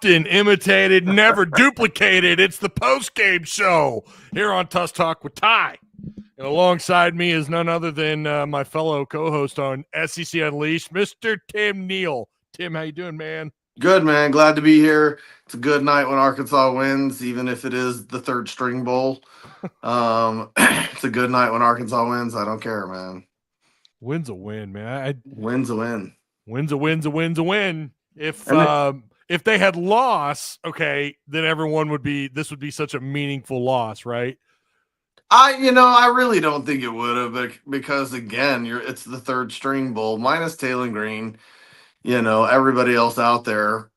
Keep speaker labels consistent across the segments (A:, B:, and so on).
A: often imitated, never duplicated. It's the post-game show here on Tusk Talk with Ty. And alongside me is none other than my fellow co-host on SEC Unleashed, Mr. Tim Neal. Tim, how you doing, man?
B: Good, man. Glad to be here. It's a good night when Arkansas wins, even if it is the third string bowl. It's a good night when Arkansas wins. I don't care, man.
A: Win's a win, man.
B: Win's a win.
A: Win's a win. If they had lost, okay, then this would be such a meaningful loss, right?
B: I really don't think it would have, but because again, it's the third string bowl minus Taylor Green. Everybody else out there.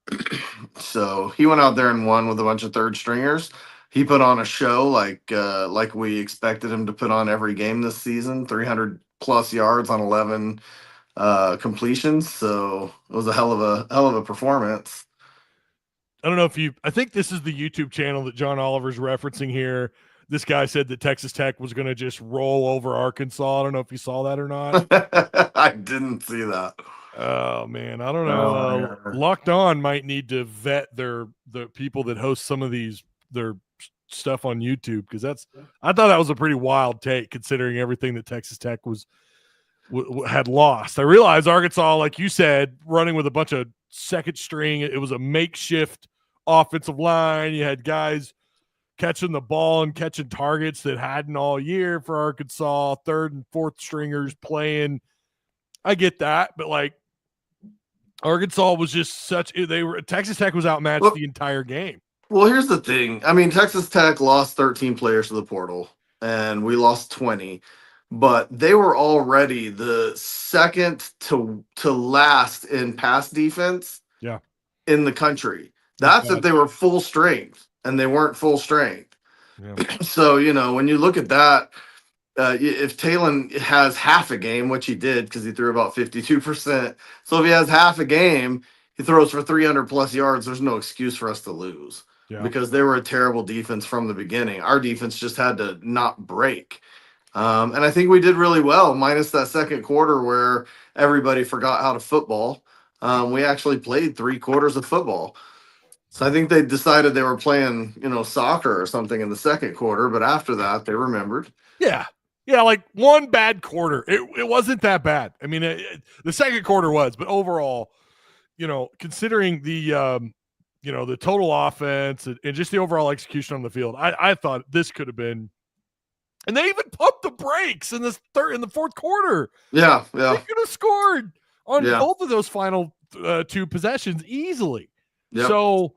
B: So he went out there and won with a bunch of third stringers. He put on a show like we expected him to put on every game this season. 300 plus yards on 11 completions. So it was a hell of a performance.
A: I don't know I think this is the YouTube channel that John Oliver's referencing here. This guy said that Texas Tech was going to just roll over Arkansas. I don't know if you saw that or not.
B: I didn't see that.
A: Oh man, I don't know. Locked On might need to vet the people that host some of their stuff on YouTube, because I thought that was a pretty wild take considering everything that Texas Tech had lost. I realized Arkansas, like you said, running with a bunch of second string. It was a makeshift offensive line. You had guys catching the ball and catching targets that hadn't all year for Arkansas. Third and fourth stringers playing. I get that, but like, Arkansas was just Texas Tech was outmatched the entire game.
B: Well, here's the thing. I mean, Texas Tech lost 13 players to the portal, and we lost 20, but they were already the second to last in pass defense in the country. That's if they were full strength, and they weren't full strength. Yeah. So, when you look at that, if Talon has half a game, which he did because he threw about 52%. So if he has half a game, he throws for 300 plus yards. There's no excuse for us to lose because they were a terrible defense from the beginning. Our defense just had to not break. And I think we did really well, minus that second quarter where everybody forgot how to football. We actually played 3 quarters of football. So I think they decided they were playing, soccer or something in the second quarter. But after that, they remembered.
A: Yeah, like one bad quarter. It wasn't that bad. I mean, the second quarter was, but overall, considering the the total offense and just the overall execution on the field, I thought this could have been. And they even pumped the brakes in the fourth quarter.
B: Yeah.
A: They could have scored on both of those final 2 possessions easily. Yep. So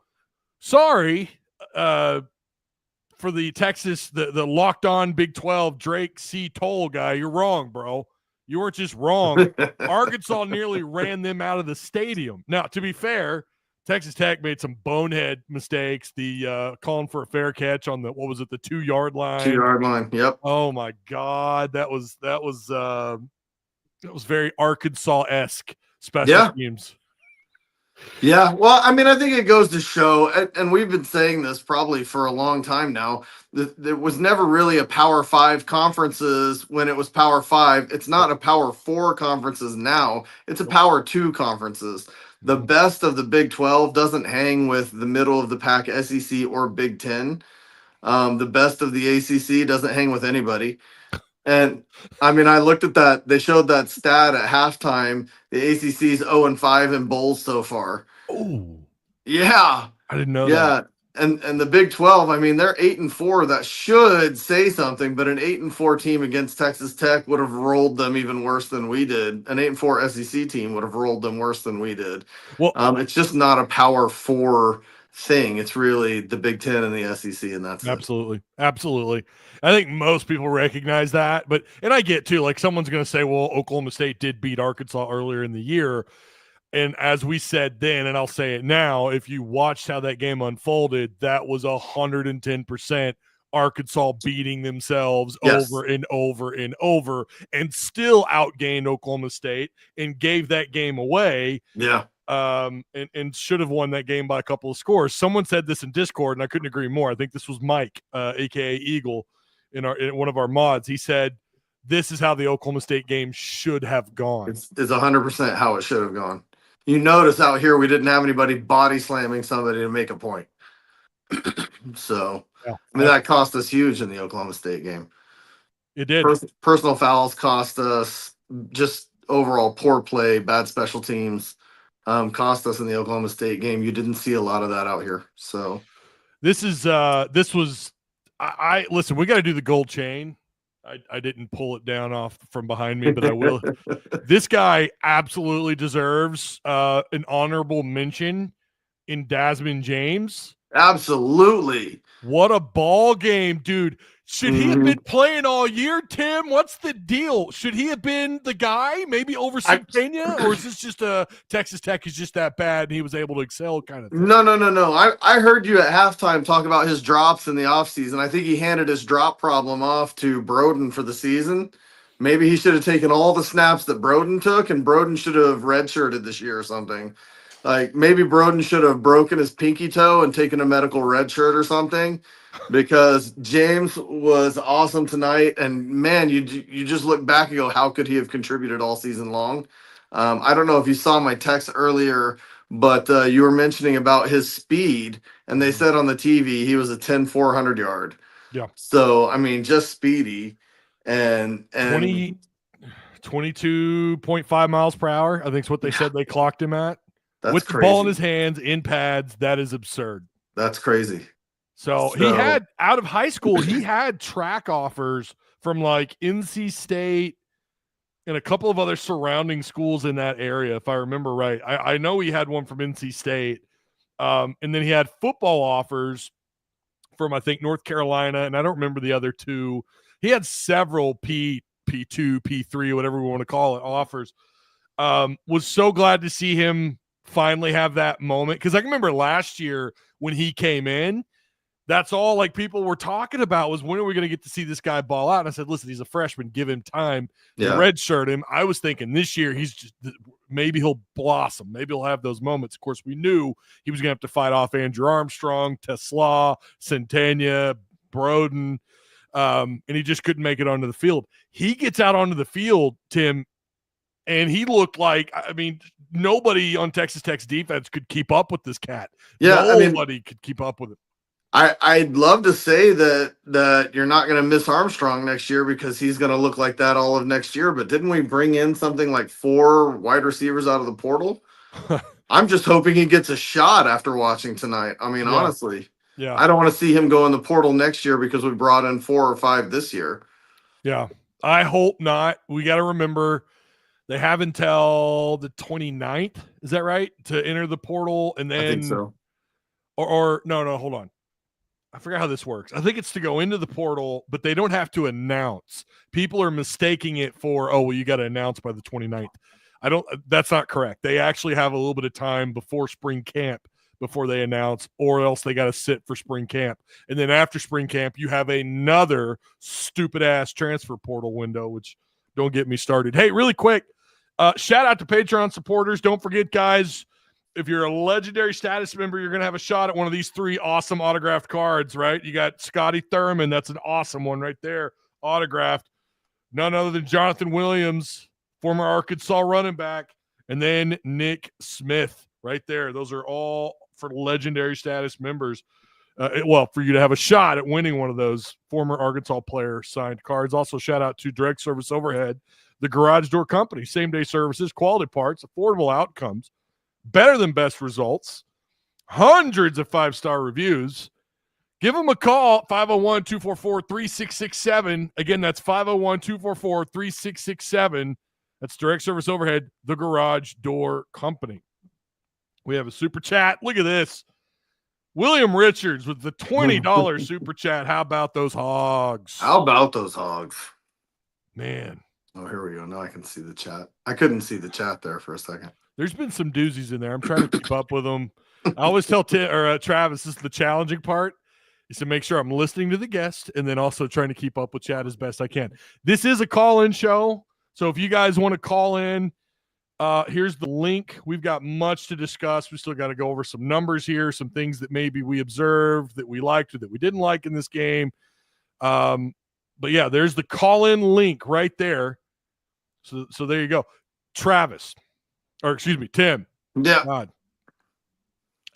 A: sorry. For the Texas, the locked on Big 12 Drake C. Toll guy, you're wrong, bro. You weren't just wrong. Arkansas nearly ran them out of the stadium. Now, to be fair, Texas Tech made some bonehead mistakes. The calling for a fair catch on the 2-yard line.
B: 2-yard line. Yep.
A: Oh my God, that was very Arkansas-esque special teams.
B: Yeah, well, I mean, I think it goes to show, and we've been saying this probably for a long time now, that there was never really a Power 5 conferences when it was Power 5. It's not a Power 4 conferences now. It's a Power 2 conferences. The best of the Big 12 doesn't hang with the middle of the pack SEC or Big 10. The best of the ACC doesn't hang with anybody. And I mean, I looked at that. They showed that stat at halftime. The ACC's 0-5 in bowls so far.
A: Oh,
B: yeah,
A: I didn't know that.
B: And the Big 12. I mean, they're 8-4. That should say something. But an 8-4 team against Texas Tech would have rolled them even worse than we did. An 8-4 SEC team would have rolled them worse than we did. Well, it's just not a Power 4 thing. It's really the Big 10 and the SEC, and that's
A: absolutely. I think most people recognize that, and I get too, like someone's going to say, well, Oklahoma State did beat Arkansas earlier in the year. And as we said then, and I'll say it now, if you watched how that game unfolded, that was 110% Arkansas beating themselves over and over and over, and still outgained Oklahoma State and gave that game away.
B: Yeah.
A: And should have won that game by a couple of scores. Someone said this in Discord, and I couldn't agree more. I think this was Mike, aka Eagle, in one of our mods. He said, "This is how the Oklahoma State game should have gone."
B: It's 100% how it should have gone. you notice out here we didn't have anybody body slamming somebody to make a point. So,
A: Yeah.
B: I mean, that cost us huge in the Oklahoma State game.
A: It did.
B: Personal fouls cost us, just overall poor play, bad special teams cost us in the Oklahoma State game. You didn't see a lot of that out here. So
A: this was I listen, we got to do the gold chain. I didn't pull it down off from behind me, but I will. This guy absolutely deserves an honorable mention in Desmond James.
B: Absolutely.
A: What a ball game, dude. Should he have been playing all year, Tim? What's the deal? Should he have been the guy, maybe over Centennia? Or is this just a Texas Tech is just that bad and he was able to excel kind of thing?
B: No. I heard you at halftime talk about his drops in the offseason. I think he handed his drop problem off to Broden for the season. Maybe he should have taken all the snaps that Broden took, and Broden should have redshirted this year or something. Like, maybe Broden should have broken his pinky toe and taken a medical red shirt or something, because James was awesome tonight. And man, you just look back and go, how could he have contributed all season long? I don't know if you saw my text earlier, but you were mentioning about his speed, and they said on the TV he was a 10 400 yard.
A: Yeah.
B: So I mean, just speedy, and
A: 22.5 miles per hour. I think is what they said they clocked him at.
B: That's
A: with
B: crazy.
A: The ball in his hands, in pads. That is absurd.
B: That's crazy.
A: So he had, out of high school, he had track offers from like NC State and a couple of other surrounding schools in that area, if I remember right. I know he had one from NC State. And then he had football offers from, I think, North Carolina, and I don't remember the other two. He had several P2, P3, whatever we want to call it, offers. Was so glad to see him finally have that moment, because I can remember last year when he came in, that's all like people were talking about was, when are we going to get to see this guy ball out? And I said, listen, he's a freshman, give him time to redshirt him. I was thinking this year he's just, maybe he'll blossom, maybe he'll have those moments. Of course, we knew he was going to have to fight off Andrew Armstrong, Tesla, Centennia, Broden, and he just couldn't make it onto the field. He gets out onto the field, Tim, and he looked like, I mean, nobody on Texas Tech's defense could keep up with this cat.
B: Yeah,
A: nobody could keep up with it.
B: I'd love to say that you're not going to miss Armstrong next year, because he's going to look like that all of next year. But didn't we bring in something like 4 wide receivers out of the portal? I'm just hoping he gets a shot after watching tonight. I mean, honestly, I don't want to see him go in the portal next year because we brought in 4 or 5 this year.
A: Yeah, I hope not. We got to remember they have until the 29th. Is that right? To enter the portal, and then
B: I think so.
A: Or no, hold on. I forgot how this works. I think it's to go into the portal, but they don't have to announce. People are mistaking it for, oh, well, you got to announce by the 29th. That's not correct. They actually have a little bit of time before spring camp before they announce, or else they got to sit for spring camp. And then after spring camp, you have another stupid ass transfer portal window, which don't get me started. Hey, really quick, shout out to Patreon supporters. Don't forget, guys, if you're a legendary status member, you're going to have a shot at one of these 3 awesome autographed cards, right? You got Scotty Thurman. That's an awesome one right there. Autographed. None other than Jonathan Williams, former Arkansas running back. And then Nick Smith right there. Those are all for legendary status members. For you to have a shot at winning one of those former Arkansas player signed cards. Also, shout out to Direct Service Overhead, the Garage Door Company. Same-day services, quality parts, affordable outcomes. Better than best results, hundreds of 5-star reviews. Give them a call, 501-244-3667. Again, that's 501-244-3667. That's Direct Service Overhead, the Garage Door Company. We have a super chat. Look at this. William Richards with the $20 super chat. How about those hogs?
B: How about those hogs?
A: Man.
B: Oh, here we go. Now I can see the chat. I couldn't see the chat there for a second.
A: There's been some doozies in there. I'm trying to keep up with them. I always tell Travis, this is the challenging part, is to make sure I'm listening to the guest and then also trying to keep up with chat as best I can. This is a call-in show, so if you guys want to call in, here's the link. We've got much to discuss. We still got to go over some numbers here, some things that maybe we observed that we liked or that we didn't like in this game. But yeah, there's the call-in link right there. So there you go. Tim,
B: Yeah.
A: God.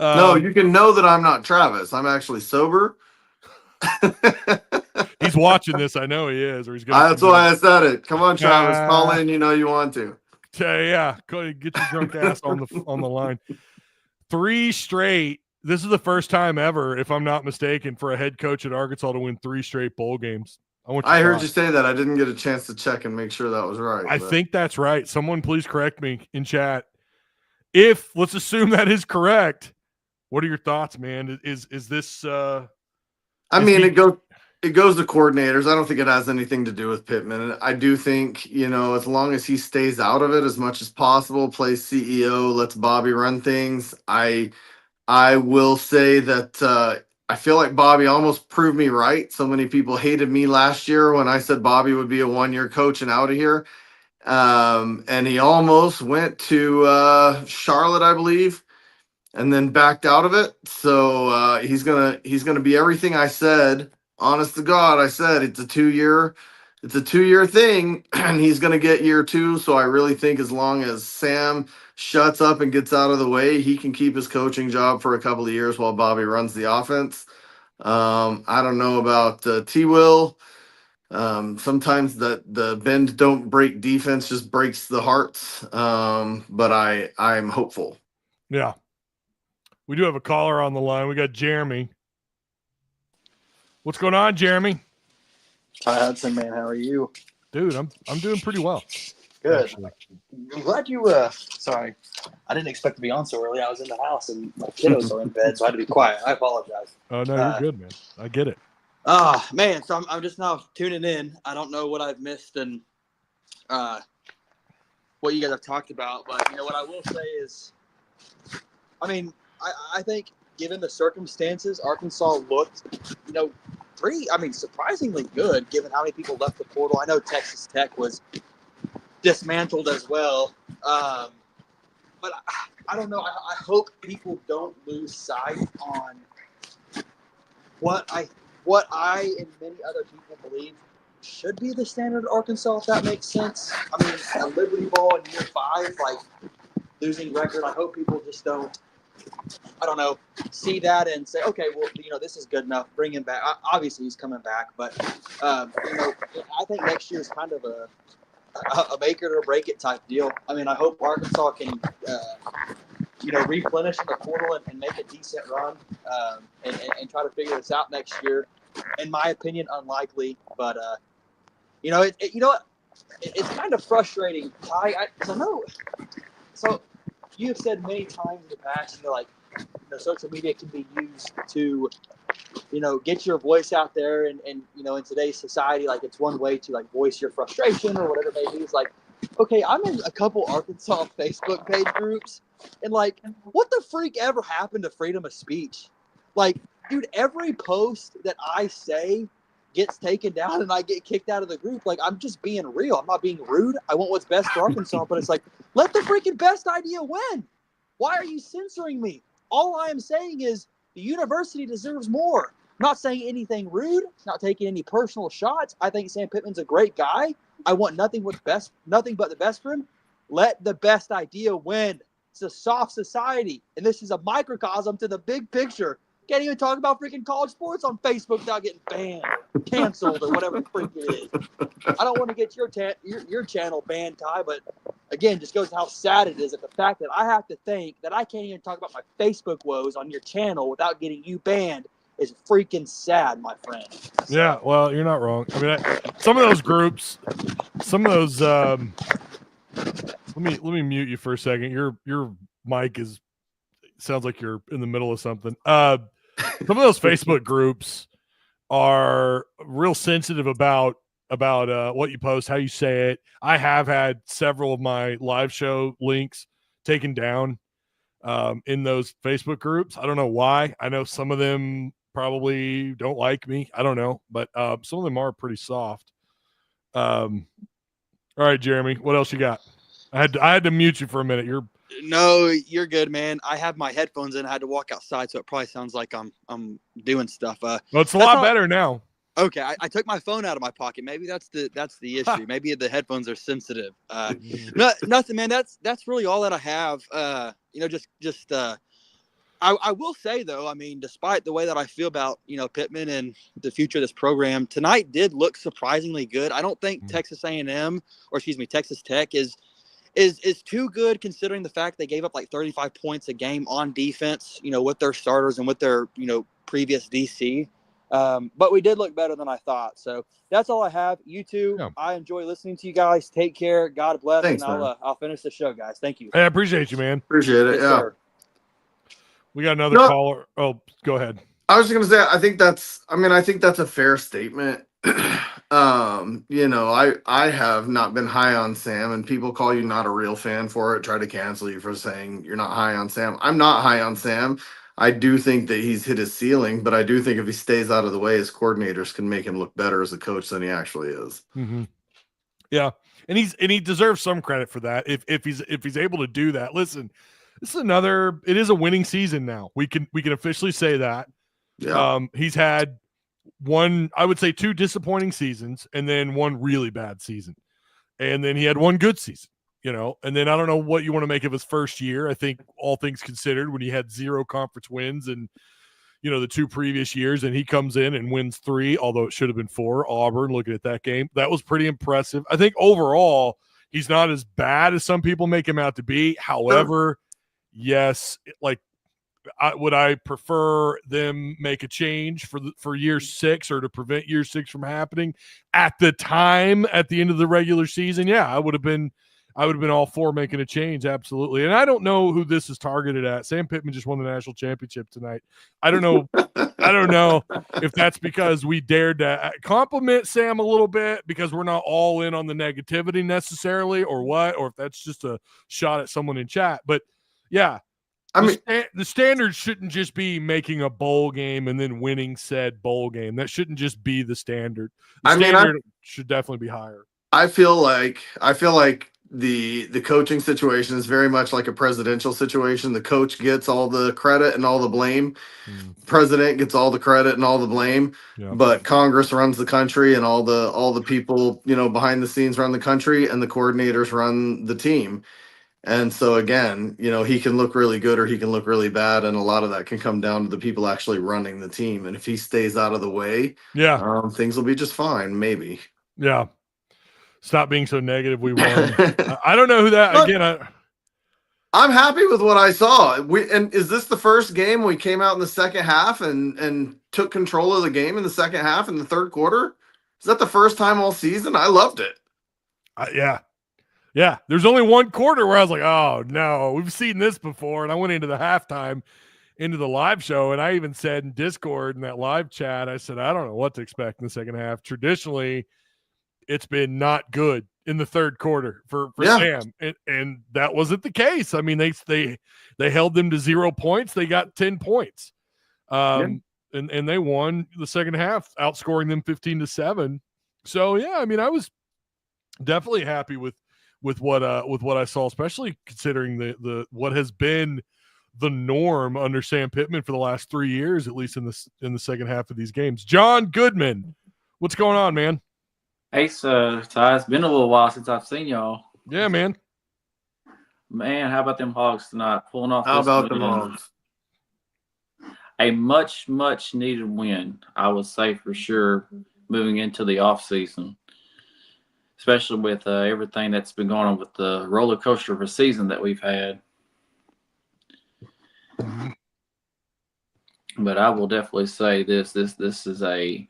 B: No, you can know that I'm not Travis. I'm actually sober.
A: He's watching this. I know he is, or he's gonna.
B: That's why I said it. Come on, Travis. Call in. You know you want to.
A: Yeah, get your drunk ass on the line. 3 straight. This is the first time ever, if I'm not mistaken, for a head coach at Arkansas to win 3 straight bowl games.
B: I heard you say that. I didn't get a chance to check and make sure that was right.
A: I think that's right. Someone please correct me in chat. If let's assume that is correct, what are your thoughts, man? Is this?
B: I mean, it goes to coordinators. I don't think it has anything to do with Pittman. I do think, as long as he stays out of it as much as possible, plays CEO, lets Bobby run things. I will say that I feel like Bobby almost proved me right. So many people hated me last year when I said Bobby would be a 1-year coach and out of here. And he almost went to Charlotte, I believe, and then backed out of it. So he's gonna be everything I said. Honest to God, I said it's a 2-year thing, and he's gonna get year 2. So I really think as long as Sam shuts up and gets out of the way, he can keep his coaching job for a couple of years while Bobby runs the offense. I don't know about T. Will. Sometimes the bend don't break defense just breaks the hearts. But I'm hopeful.
A: Yeah. We do have a caller on the line. We got Jeremy. What's going on, Jeremy?
C: Hi, Hudson, man. How are you?
A: Dude, I'm doing pretty well.
C: Good.
A: Actually.
C: I'm glad you sorry. I didn't expect to be on so early. I was in the house and my kiddos are in bed, so I had to be quiet. I apologize.
A: Oh no, you're good, man. I get it.
C: Man, so I'm just now tuning in. I don't know what I've missed and what you guys have talked about, but what I will say is, I mean, I think given the circumstances, Arkansas looked, surprisingly good given how many people left the portal. I know Texas Tech was dismantled as well, but I don't know. I hope people don't lose sight on what I and many other people believe should be the standard of Arkansas, if that makes sense. I mean, a Liberty Bowl in year 5, like losing record. I hope people just don't, I don't know, see that and say, okay, well, this is good enough. Bring him back. Obviously, he's coming back, but I think next year is kind of a make it or break it type deal. I mean, I hope Arkansas can, replenish in the portal and make a decent run and try to figure this out next year. In my opinion, unlikely, but it's kind of frustrating, Ty. I know. So you have said many times in the past, social media can be used to, get your voice out there, and in today's society, like it's one way to voice your frustration or whatever it may be. It's like, okay, I'm in a couple Arkansas Facebook page groups, and what the freak ever happened to freedom of speech? Dude, every post that I say gets taken down and I get kicked out of the group. I'm just being real. I'm not being rude. I want what's best for Arkansas, but it's let the freaking best idea win. Why are you censoring me? All I am saying is the university deserves more. I'm not saying anything rude, not taking any personal shots. I think Sam Pittman's a great guy. I want nothing but the best for him. Let the best idea win. It's a soft society, and this is a microcosm to the big picture. Can't even talk about freaking college sports on Facebook without getting banned, canceled, or whatever the freak it is. I don't want to get your channel banned, Ty, but again, just goes to how sad it is at the fact that I have to think that I can't even talk about my Facebook woes on your channel without getting you banned is freaking sad, my friend. So.
A: Yeah, well, you're not wrong. I mean, some of those groups, some of those. Let me mute you for a second. Your mic sounds like you're in the middle of something. Some of those Facebook groups are real sensitive about what you post, how you say it. I have had several of my live show links taken down in those Facebook groups. I don't know why. I know some of them probably don't like me. I don't know, but some of them are pretty soft. All right, Jeremy, what else you got? I had to mute you for a minute.
C: No, you're good, man. I have my headphones in. I had to walk outside, so it probably sounds like I'm doing stuff.
A: Well, it's a lot better now.
C: Okay, I took my phone out of my pocket. Maybe that's the issue. Maybe the headphones are sensitive. Nothing, man. That's really all that I have. I will say, though, I mean, despite the way that I feel about, Pittman and the future of this program, tonight did look surprisingly good. I don't think Texas A&M, or excuse me, Texas Tech is too good considering the fact they gave up like 35 points a game on defense, with their starters and with their, previous DC. But we did look better than I thought. So that's all I have. You two,
A: Yeah.
C: I enjoy listening to you guys. Take care. God bless.
B: Thanks,
C: and
B: man.
C: I'll finish the show, guys. Thank you.
A: Hey, I appreciate you, man.
B: Appreciate it.
C: Yes,
B: Yeah.
C: sir.
A: We got another caller. Oh, go ahead.
B: I was just gonna say, I think that's a fair statement. I have not been high on Sam, and people call you not a real fan for it, try to cancel you for saying you're not high on Sam. I'm not high on Sam. I do think that he's hit his ceiling, but I do think if he stays out of the way, his coordinators can make him look better as a coach than he actually is.
A: Mm-hmm. Yeah, and he deserves some credit for that. If he's able to do that. Listen, this is it is a winning season now. We can officially say that.
B: Yeah.
A: He's had I would say 2 disappointing seasons and then 1 really bad season. And then he had 1 good season, and then I don't know what you want to make of his first year. I think all things considered, when he had 0 conference wins and, the 2 previous years, and he comes in and wins 3, although it should have been 4, Auburn, looking at that game, that was pretty impressive. I think overall he's not as bad as some people make him out to be. However, yes, would I prefer them make a change for year 6 or to prevent year 6 from happening at the time at the end of the regular season? Yeah, I would have been all for making a change. Absolutely. And I don't know who this is targeted at. Sam Pittman just won the national championship tonight. I don't know if that's because we dared to compliment Sam a little bit because we're not all in on the negativity necessarily or what, or if that's just a shot at someone in chat. But yeah, the standard shouldn't just be making a bowl game and then winning said bowl game. That shouldn't just be the standard. The standard should definitely be higher.
B: I feel like the coaching situation is very much like a presidential situation. The coach gets all the credit and all the blame. President gets all the credit and all the blame.
A: Yeah.
B: But Congress runs the country, and all the people behind the scenes run the country, and the coordinators run the team. And so again, he can look really good or he can look really bad, and a lot of that can come down to the people actually running the team. And if he stays out of the way, things will be just fine, maybe.
A: Yeah. Stop being so negative. We won. I don't know who that
B: Look,
A: again.
B: I'm happy with what I saw. And is this the first game we came out in the second half and took control of the game in the second half in the third quarter? Is that the first time all season? I loved it.
A: Yeah. There's only 1 quarter where I was like, oh no, we've seen this before. And I went into the halftime, into the live show, and I even said in Discord in that live chat, I said, I don't know what to expect in the second half. Traditionally, it's been not good in the third quarter for Sam, and that wasn't the case. I mean, they held them to 0 points. They got 10 points, and they won the second half, outscoring them 15-7. So yeah, I mean, I was definitely happy with what I saw, especially considering the what has been the norm under Sam Pittman for the last 3 years, at least in the second half of these games. John Goodman, what's going on, man?
D: Hey, Ty, it's been a little while since I've seen y'all.
A: Yeah, man.
D: Man, how about them Hogs tonight? Pulling off.
B: How about them Hogs?
D: A much, much needed win, I would say for sure, moving into the off season, especially with everything that's been going on with the roller coaster of a season that we've had. But I will definitely say this is a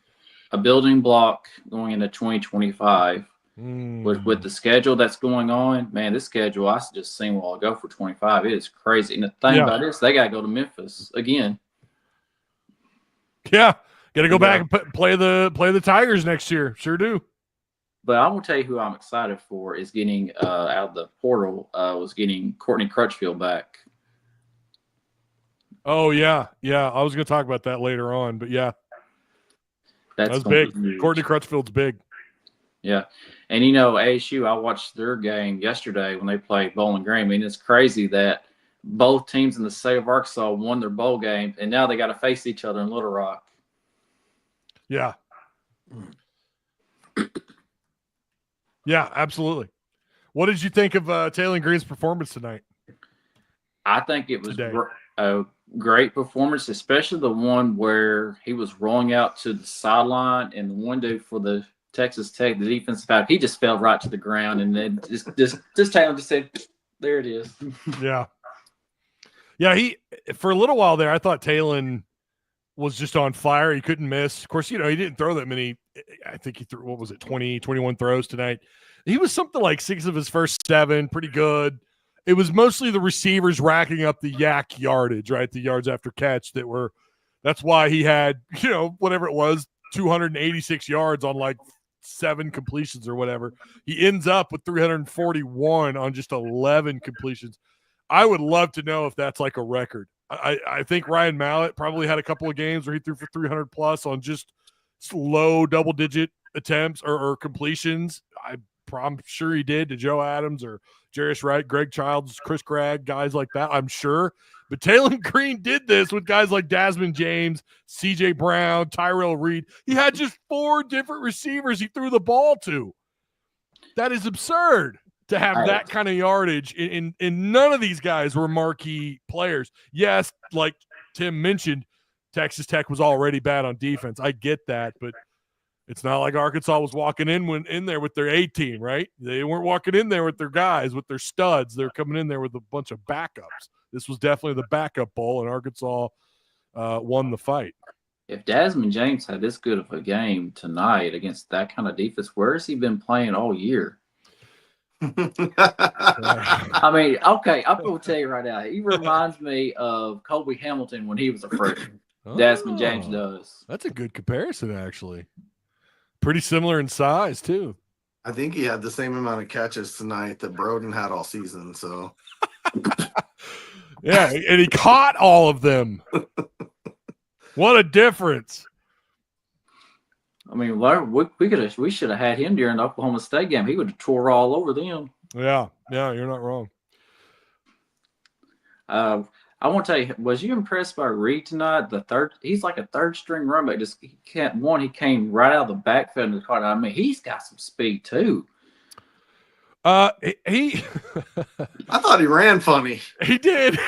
D: building block going into 2025 with the schedule that's going on. Man, this schedule I just seen a while ago for 25. It is crazy. And the thing about this, they got to go to Memphis again.
A: Yeah, got to go back and play the Tigers next year. Sure do.
D: But I will tell you who I'm excited for is getting out of the portal. Was getting Courtney Crutchfield back.
A: Oh yeah. I was going to talk about that later on, but yeah.
D: That
A: was big. Courtney Crutchfield's big.
D: Yeah. And, ASU, I watched their game yesterday when they played Bowling Green. I mean, it's crazy that both teams in the state of Arkansas won their bowl game, and now they got to face each other in Little Rock.
A: Yeah. Yeah, absolutely. What did you think of Taylor Green's performance tonight?
D: I think it was
A: today.
D: a great performance, especially the one where he was rolling out to the sideline, and the one dude for the Texas Tech, the defensive back, he just fell right to the ground, and then just Taylor just said, "There it is."
A: Yeah. He for a little while there, I thought Talon was just on fire. He couldn't miss. Of course, he didn't throw that many. I think he threw, 20, 21 throws tonight. He was something like 6 of his first 7, pretty good. It was mostly the receivers racking up the yak yardage, right? The yards after catch that's why he had, whatever it was, 286 yards on like 7 completions or whatever. He ends up with 341 on just 11 completions. I would love to know if that's like a record. I think Ryan Mallett probably had a couple of games where he threw for 300 plus on just low double-digit attempts or completions. I'm sure he did to Joe Adams or Jarius Wright, Greg Childs, Chris Gregg, guys like that, I'm sure. But Talon Green did this with guys like Desmond James, C.J. Brown, Tyrell Reed. He had just 4 different receivers he threw the ball to. That is absurd to have that kind of yardage. In none of these guys were marquee players. Yes, like Tim mentioned, Texas Tech was already bad on defense. I get that, but it's not like Arkansas was walking in there with their A team, right? They weren't walking in there with their guys, with their studs. They're coming in there with a bunch of backups. This was definitely the backup bowl, and Arkansas won the fight.
D: If Desmond James had this good of a game tonight against that kind of defense, where has he been playing all year? I mean, okay, I'm going to tell you right now. He reminds me of Colby Hamilton when he was a freshman. Desmond James does.
A: That's a good comparison, actually. Pretty similar in size, too.
B: I think he had the same amount of catches tonight that Broden had all season. So,
A: yeah, and he caught all of them. What a difference!
D: I mean, we should have had him during the Oklahoma State game. He would have tore all over them.
A: Yeah, you're not wrong.
D: I want to tell you, was you impressed by Reed tonight? He's like a third string running back. He came right out of the backfield and caught it. I mean, he's got some speed too.
B: I thought he ran funny.
A: He did.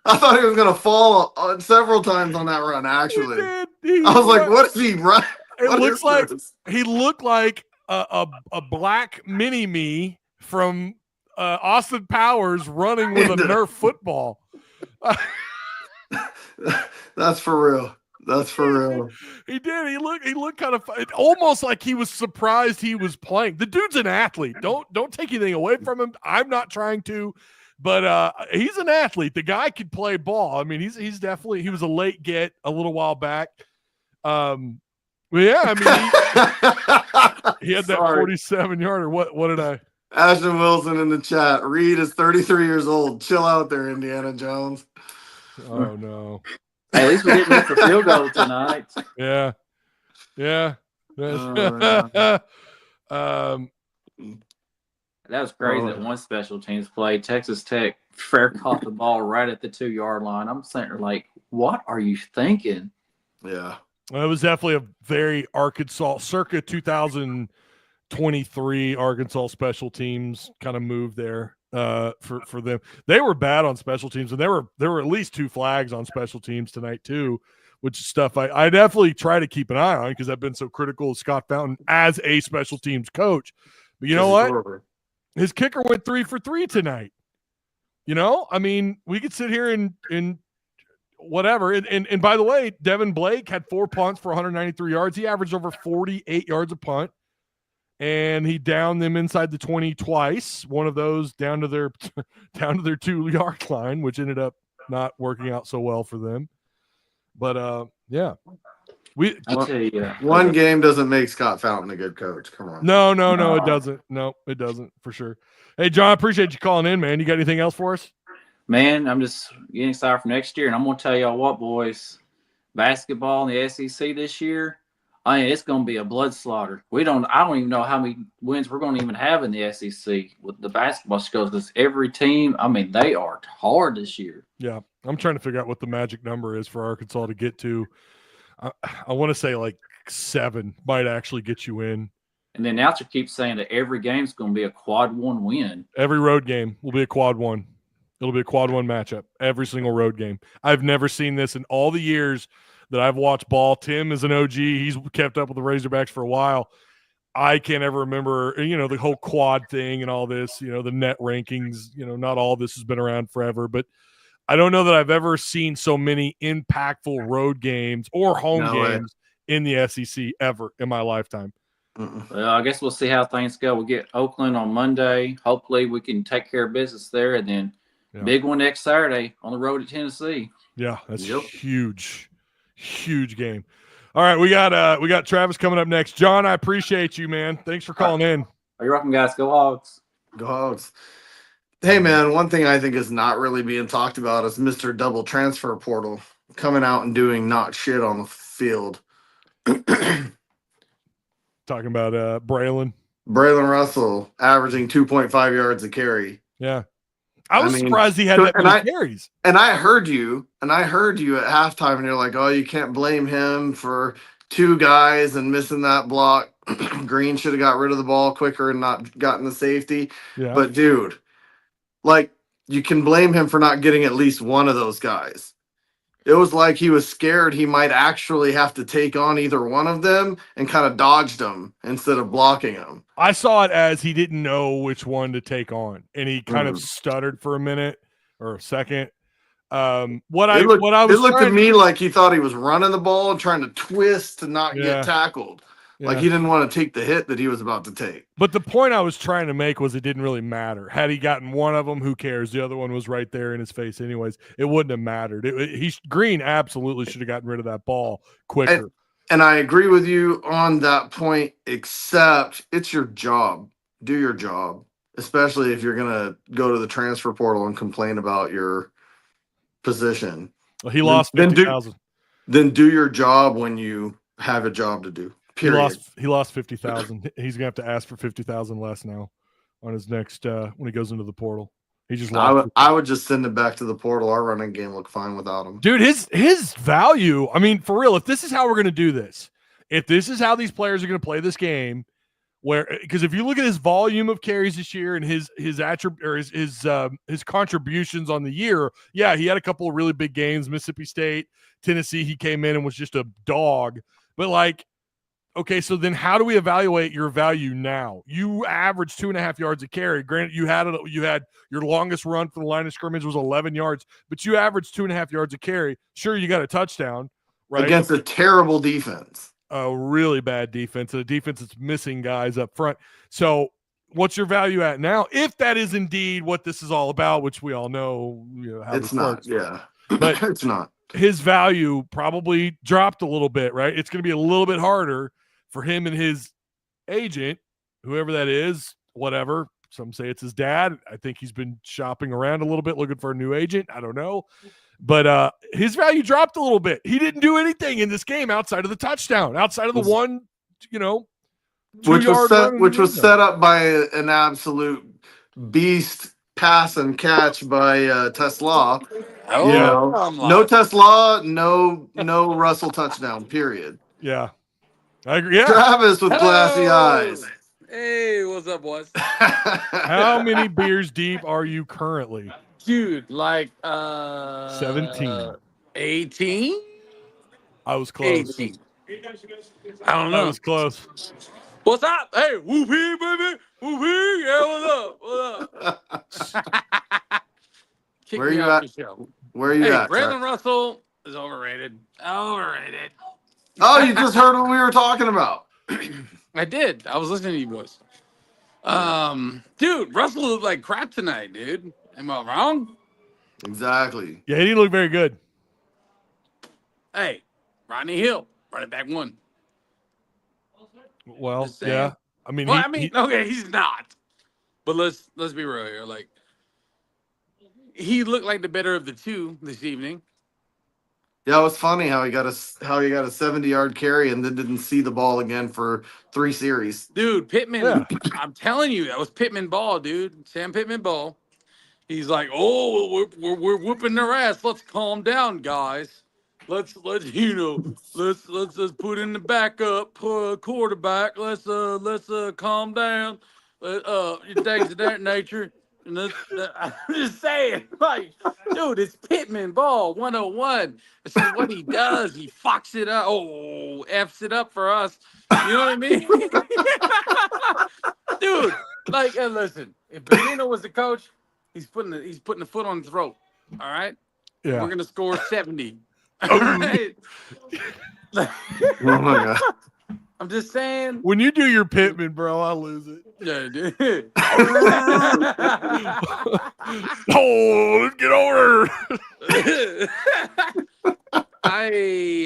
B: I thought he was going to fall several times on that run, actually.
A: I
B: was like, what is he running?
A: It looks like he looked like a black mini-me from Austin Powers running with a Nerf football.
B: That's for real. That's for real.
A: He did. He looked kind of almost like he was surprised he was playing. The dude's an athlete. Don't take anything away from him. I'm not trying to. But he's an athlete. The guy could play ball. I mean, he's definitely, he was a late get a little while back. But yeah, I mean, he had that 47-yarder. What did I?
B: Ashton Wilson in the chat. Reed is 33 years old. Chill out there, Indiana Jones.
A: Oh no.
D: At least we didn't miss the field goal tonight.
A: Yeah.
D: That was crazy that one special teams play. Texas Tech fair caught the ball right at the 2-yard line. I'm sitting there like, what are you thinking?
B: Yeah.
A: Well, it was definitely a very Arkansas, circa 2023 Arkansas special teams kind of move there for them. They were bad on special teams, and there were at least 2 flags on special teams tonight too, which is stuff I definitely try to keep an eye on because I've been so critical of Scott Fountain as a special teams coach. But you know what? His kicker went 3 for 3 tonight. I mean, we could sit here and whatever. And by the way, Devin Blake had 4 punts for 193 yards. He averaged over 48 yards a punt. And he downed them inside the 20 twice. One of those down to their 2-yard line, which ended up not working out so well for them. But yeah.
D: I'll tell you,
B: one game doesn't make Scott Fountain a good coach. Come on.
A: No, it doesn't. No, it doesn't for sure. Hey, John, I appreciate you calling in, man. You got anything else for us?
D: Man, I'm just getting excited for next year, and I'm going to tell y'all what, boys. Basketball in the SEC this year, I mean, it's going to be a blood slaughter. I don't even know how many wins we're going to even have in the SEC with the basketball schools. Because every team, I mean, they are hard this year.
A: Yeah, I'm trying to figure out what the magic number is for Arkansas to get to. I want to say like 7 might actually get you in.
D: And the announcer keeps saying that every game's going to be a quad 1 win.
A: Every road game will be a quad 1. It'll be a quad one matchup every single road game. I've never seen this in all the years that I've watched ball. Tim is an OG. He's kept up with the Razorbacks for a while. I can't ever remember, the whole quad thing and all this, the net rankings, not all this has been around forever, but I don't know that I've ever seen so many impactful road games or home games in the SEC ever in my lifetime.
D: Well, I guess we'll see how things go. We'll get Oakland on Monday. Hopefully we can take care of business there, and then big one next Saturday on the road at Tennessee.
A: Yeah, that's huge game. All right, we got Travis coming up next. John, I appreciate you, man. Thanks for calling in.
D: You're welcome, guys. Go Hogs.
B: Go Hogs. Hey, man, one thing I think is not really being talked about is Mr. Double Transfer Portal coming out and doing not shit on the field.
A: Talking about Braylon
B: Russell averaging 2.5 yards a carry.
A: Yeah. I was surprised he had that many carries.
B: And I heard you at halftime, and you're like, oh, you can't blame him for two guys and missing that block. Green should have got rid of the ball quicker and not gotten the safety.
A: Yeah.
B: But, dude, like, you can blame him for not getting at least one of those guys. It was like he was scared he might actually have to take on either one of them and kind of dodged them instead of blocking them.
A: I saw it as he didn't know which one to take on, and he kind of stuttered for a minute or a second. It looked to me like he thought he was running the ball and trying to twist to not get tackled. Yeah. Like he didn't want to take the hit that he was about to take. But the point I was trying to make was it didn't really matter. Had he gotten one of them, who cares? The other one was right there in his face anyways. It wouldn't have mattered. Green absolutely should have gotten rid of that ball quicker. And I agree with you on that point, except it's your job. Do your job, especially if you're going to go to the transfer portal and complain about your position. Well, he lost 50,000. Then do your job when you have a job to do. Period. He lost 50,000. He's gonna have to ask for 50,000 less now on his next when he goes into the portal. He just lost. I would just send him back to the portal. Our running game looked fine without him. Dude, his value. I mean, for real. If this is how we're gonna do this, if this is how these players are gonna play this game, because if you look at his volume of carries this year and his contributions on the year, he had a couple of really big games. Mississippi State, Tennessee, he came in and was just a dog. But like. Okay, so then how do we evaluate your value now? You averaged 2.5 yards a carry. Granted, you had your longest run from the line of scrimmage was 11 yards, but you averaged 2.5 yards a carry. Sure, you got a touchdown, right? Against a terrible defense. A really bad defense, a defense that's missing guys up front. So what's your value at now? If that is indeed what this is all about, which we all know, how it's not, works. But it's not. His value probably dropped a little bit, right? It's going to be a little bit harder for him and his agent, whoever that is, whatever. Some say it's his dad. I think he's been shopping around a little bit looking for a new agent. I don't know. But his value dropped a little bit. He didn't do anything in this game outside of the touchdown, outside of the one, which was set up by an absolute beast pass and catch by Tesla. No Tesla, no Russell touchdown, period. Yeah. I agree. Yeah. Travis with glassy eyes.
E: Hey, what's up, boys?
A: How many beers deep are you currently?
E: Dude, like
A: 17.
E: 18?
A: I was close.
E: 18. I don't know.
A: I was close.
E: What's up? Hey, whoopee, baby. Whoopee. Yeah, what's up?
B: Where are you at? Where are you at?
E: Braylon Russell is overrated. Overrated.
B: Oh, you just heard what we were talking about.
E: I did. I was listening to you boys. Dude, Russell looked like crap tonight, dude. Am I wrong?
B: Exactly.
A: Yeah, he didn't look very good.
E: Hey, Rodney Hill, running back one.
A: Well, yeah. I mean,
E: okay, he's not. But let's be real here. Like, he looked like the better of the two this evening.
B: Yeah, it was funny how he got a 70-yard carry and then didn't see the ball again for 3 series.
E: Dude, Pittman, I'm telling you, that was Pittman ball, dude. Sam Pittman ball. He's like, oh, we're whooping their ass. Let's calm down, guys. Let's put in the backup quarterback. Let's calm down. Things of that nature. I'm just saying, like, dude, it's Pittman ball 101. This is what he does. He fucks it up. Oh, F's it up for us. You know what I mean? Dude, like, and listen, if Bernino was the coach, he's putting the foot on the throat. All right?
A: Yeah.
E: We're gonna score 70. All right?
B: Oh my god.
E: I'm just saying.
A: When you do your Pittman, bro, I lose it.
E: Yeah, dude.
A: Oh, let's get over.
E: I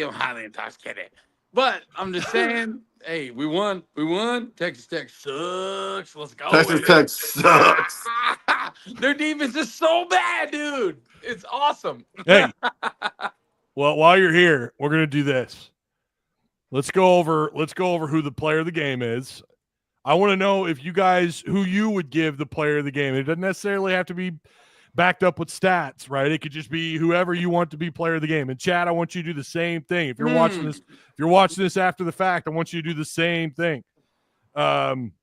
E: am highly intoxicated. But I'm just saying, hey, we won. Texas Tech sucks. Let's go.
B: Texas Tech sucks.
E: Their defense is so bad, dude. It's awesome.
A: Hey, well, while you're here, we're gonna do this. Let's go over who the player of the game is. I want to know if you guys who you would give the player of the game. It doesn't necessarily have to be backed up with stats, right? It could just be whoever you want to be player of the game. And Chad, I want you to do the same thing. If you're watching this after the fact, I want you to do the same thing. I need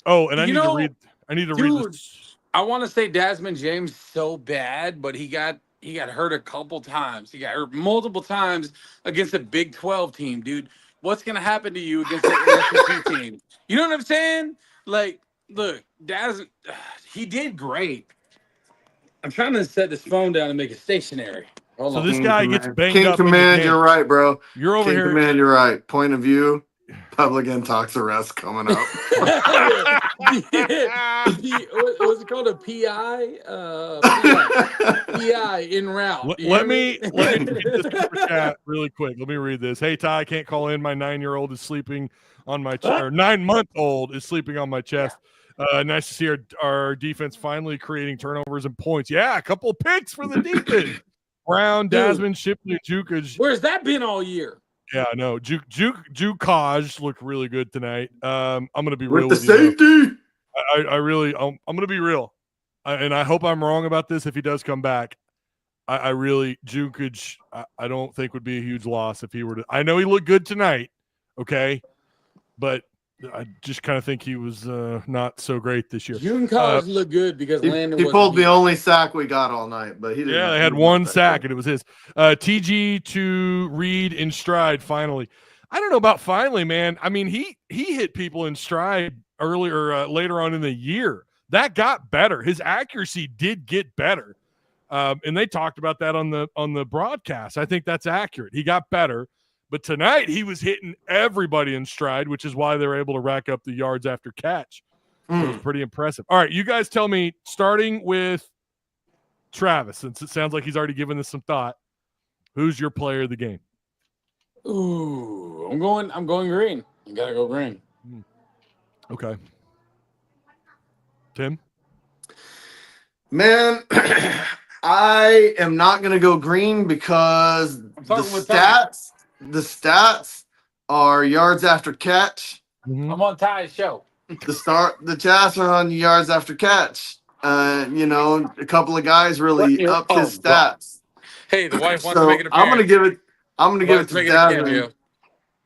A: to read this.
E: I want to say Desmond James so bad, but he got hurt a couple times. He got hurt multiple times against a Big 12 team, dude. What's going to happen to you against an SEC team? You know what I'm saying? Like, look, he did great. I'm trying to set this phone down and make it stationary. Hold on.
A: This guy gets banged
B: King
A: up.
B: Command, you're right, bro.
A: You're over
B: King
A: here.
B: Command, you're right. Point of view, public intox arrest coming up.
E: What's it called? A PI? PI in route.
A: Let me read this super chat really quick. Let me read this. Hey, Ty, I can't call in. My 9-year-old is sleeping on my chest. Or 9-month-old is sleeping on my chest. Nice to see our defense finally creating turnovers and points. Yeah, a couple of picks for the defense. Brown, Desmond, Shipley, Jukaj.
E: Where's that been all year?
A: Yeah, I know. Jukaj looked really good tonight. I'm going to be real
B: with the
A: with you.
B: safety.
A: I'm going to be real. And I hope I'm wrong about this if he does come back. Jukaj, I don't think would be a huge loss if he were to. I know he looked good tonight, okay? But I just kind of think he was not so great this year.
E: June College looked good because Landon
B: he pulled the only sack we got all night, but he didn't.
A: Yeah, they had one sack, and it was his. TG to read in stride finally. I don't know about finally, man. I mean, he hit people in stride later on in the year. That got better. His accuracy did get better, and they talked about that on the broadcast. I think that's accurate. He got better. But tonight he was hitting everybody in stride, which is why they were able to rack up the yards after catch. So it was pretty impressive. All right, you guys tell me, starting with Travis, since it sounds like he's already given this some thought, who's your player of the game?
E: Ooh, I'm going green. You gotta go green.
A: Okay. Tim?
B: Man, I am not going to go green because the stats are yards after catch.
A: Mm-hmm.
E: I'm on Ty's show.
B: The stats are on yards after catch. A couple of guys really upped his stats.
E: Hey, the wife wants to make it a
B: I'm gonna give it to Desmond.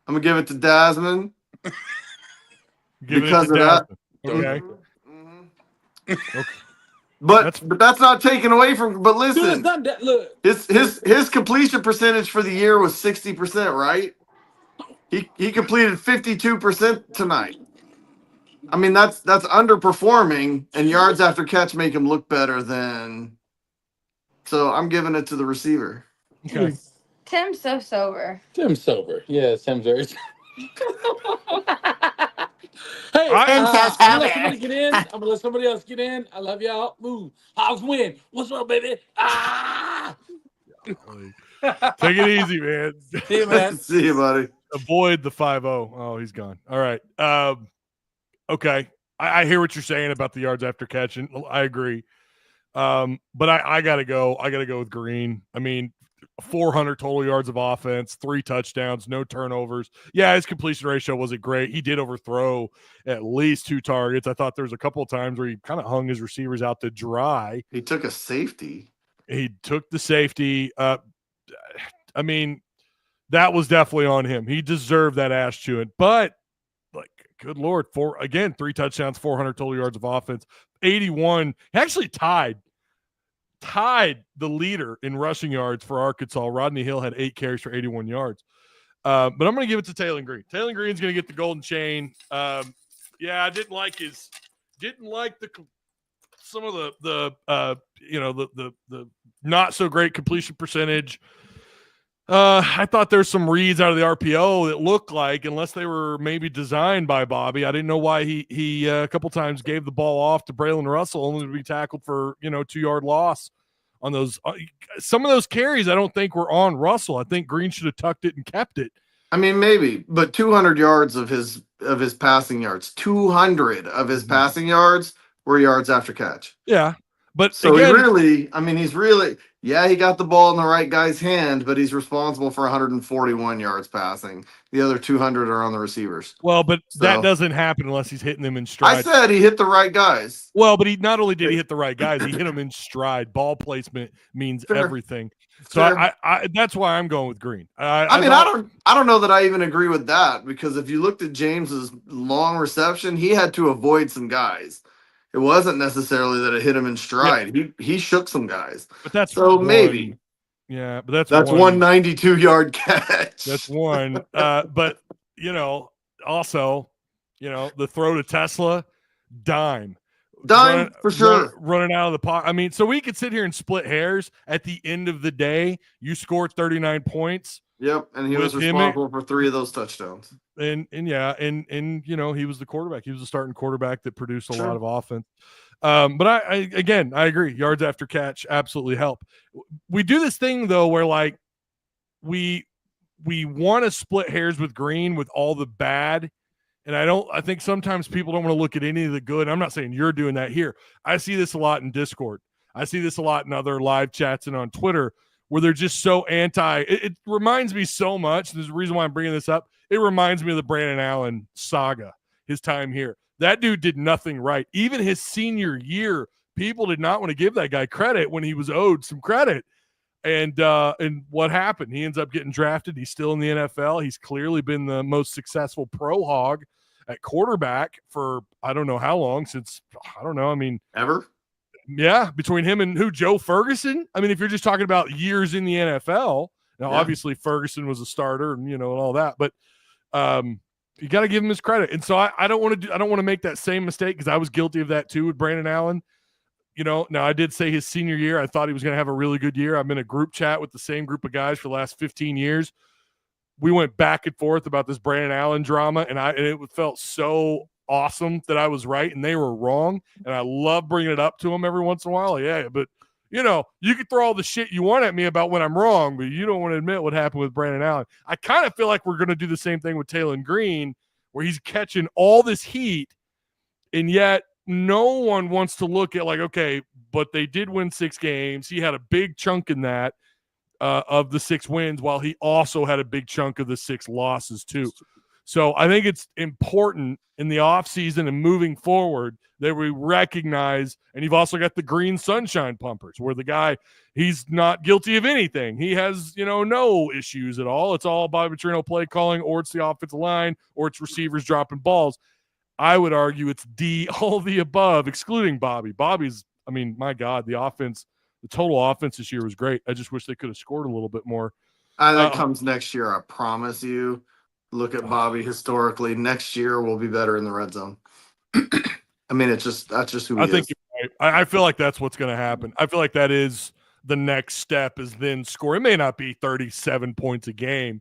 B: I'm gonna give it to Desmond because of that.
A: Okay.
B: Okay. But that's not taken away from. But listen,
E: dude, look,
B: his completion percentage for the year was 60%, right? He completed 52% tonight. I mean, that's underperforming, and yards after catch make him look better than. So I'm giving it to the receiver.
A: Okay.
F: Tim's so sober.
E: Tim's sober. Yeah, Tim's very. Hey, I'm gonna let somebody get in. I'm gonna let somebody else get in. I love y'all. Move. Hogs win. What's up, baby? Ah!
A: Take it easy, man.
E: See you, man.
B: See you, buddy.
A: Avoid the 5-0. Oh, he's gone. All right. Okay. I hear what you're saying about the yards after catch, and I agree. But I gotta go. I gotta go with Green. I mean, 400 total yards of offense, 3 touchdowns, no turnovers. Yeah, his completion ratio wasn't great. He did overthrow at least 2 targets. I thought there was a couple of times where he kind of hung his receivers out to dry.
B: He took a safety.
A: He took the safety. I mean, that was definitely on him. He deserved that ass chewing. But, like, good Lord, 3 touchdowns, 400 total yards of offense, 81. He actually tied the leader in rushing yards for Arkansas. Rodney Hill had 8 carries for 81 yards. But I'm going to give it to Taylor Green. Taylor Green's going to get the golden chain. Yeah, I didn't like some of the not so great completion percentage. I thought there's some reads out of the RPO that looked like, unless they were maybe designed by Bobby, I didn't know why he a couple times gave the ball off to Braylon Russell only to be tackled for 2-yard loss on those. Some of those carries I don't think were on Russell. I think Green should have tucked it and kept it.
B: I mean, maybe, but 200 yards of his passing yards, 200 of his passing yards were yards after catch.
A: Yeah. But
B: so
A: again,
B: he got the ball in the right guy's hand, but he's responsible for 141 yards passing. The other 200 are on the receivers.
A: Well, but that doesn't happen unless he's hitting them in stride.
B: I said he hit the right guys.
A: Well, but he not only did he hit the right guys, he hit them in stride. Ball placement means everything. So I that's why I'm going with Green. I
B: don't know that I even agree with that, because if you looked at James's long reception, he had to avoid some guys. It wasn't necessarily that it hit him in stride. Yeah. He shook some guys.
A: But that's
B: so maybe.
A: Yeah, but that's
B: 192-yard catch.
A: That's one. But also, the throw to Tesla, dime
B: for sure.
A: Running out of the pocket. I mean, so we could sit here and split hairs. At the end of the day, you scored 39 points.
B: Yep, and he was responsible for 3 of those touchdowns.
A: And he was the quarterback. He was the starting quarterback that produced a lot of offense. But I agree. Yards after catch absolutely help. We do this thing though where like we want to split hairs with Green with all the bad. And I think sometimes people don't want to look at any of the good. I'm not saying you're doing that here. I see this a lot in Discord. I see this a lot in other live chats and on Twitter, where they're just so anti. It reminds me so much. There's a reason why I'm bringing this up. It reminds me of the Brandon Allen saga, his time here. That dude did nothing right. Even his senior year, people did not want to give that guy credit when he was owed some credit. And what happened? He ends up getting drafted. He's still in the NFL. He's clearly been the most successful pro hog at quarterback for I don't know how long, since I don't know. I mean,
B: ever.
A: Yeah, between him and Joe Ferguson. I mean, if you're just talking about years in the NFL, now obviously Ferguson was a starter and all that, but you got to give him his credit. And so I don't want to make that same mistake, because I was guilty of that too with Brandon Allen. Now I did say his senior year, I thought he was going to have a really good year. I'm in a group chat with the same group of guys for the last 15 years. We went back and forth about this Brandon Allen drama, and it felt so awesome that I was right and they were wrong. And I love bringing it up to them every once in a while. Yeah, but you can throw all the shit you want at me about when I'm wrong, but you don't want to admit what happened with Brandon Allen. I kind of feel like we're going to do the same thing with Taylor Green, where he's catching all this heat, and yet no one wants to look at like, okay, but they did win 6 games. He had a big chunk in that of the 6 wins, while he also had a big chunk of the 6 losses too. So I think it's important in the offseason and moving forward that we recognize, and you've also got the green sunshine pumpers, where the guy, he's not guilty of anything. He has, no issues at all. It's all Bobby Petrino play calling, or it's the offensive line, or it's receivers dropping balls. I would argue it's all the above, excluding Bobby. Bobby's, I mean, my God, the total offense this year was great. I just wish they could have scored a little bit more.
B: That comes next year, I promise you. Look at Bobby historically. Next year will be better in the red zone. I mean, that's just who he is.
A: I think you're right. I feel like that's what's going to happen. I feel like that is the next step, is then score. It may not be 37 points a game,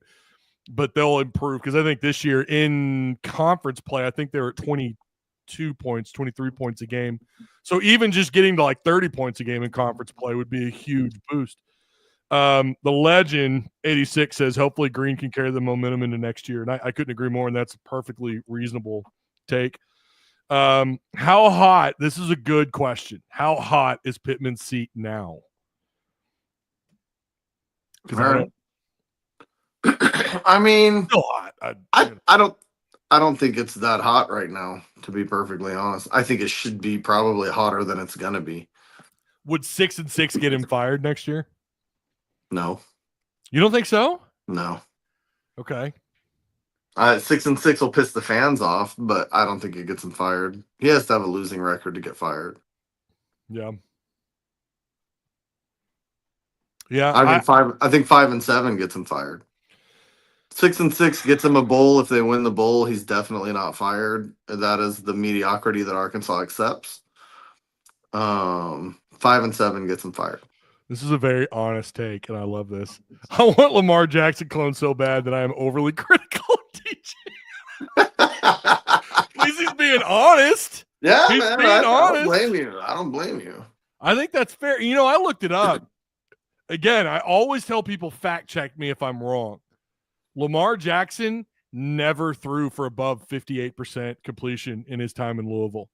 A: but they'll improve, because I think this year in conference play, I think they were at 22 points, 23 points a game. So even just getting to like 30 points a game in conference play would be a huge boost. The legend 86 says hopefully Green can carry the momentum into next year, and I couldn't agree more, and that's a perfectly reasonable take. How hot? This is a good question. How hot is Pittman's seat now?
B: I mean,
A: still hot.
B: I don't think it's that hot right now, to be perfectly honest. I think it should be probably hotter than it's gonna be.
A: Would 6-6 get him fired next year?
B: No.
A: You don't think so?
B: No.
A: Okay.
B: 6-6 will piss the fans off, but I don't think it gets him fired. He has to have a losing record to get fired.
A: Yeah. Yeah.
B: I think 5 and 7 gets him fired. 6 and 6 gets him a bowl. If they win the bowl, he's definitely not fired. That is the mediocrity that Arkansas accepts. 5 and 7 gets him fired.
A: This is a very honest take, and I love this. I want Lamar Jackson clone so bad that I am overly critical of DJ. At least he's being honest.
B: Yeah,
A: He's
B: man.
A: being
B: I
A: honest.
B: don't blame you. I don't blame you.
A: I think that's fair. You know, I looked it up. Again, I always tell people fact check me if I'm wrong. Lamar Jackson never threw for above 58% completion in his time in Louisville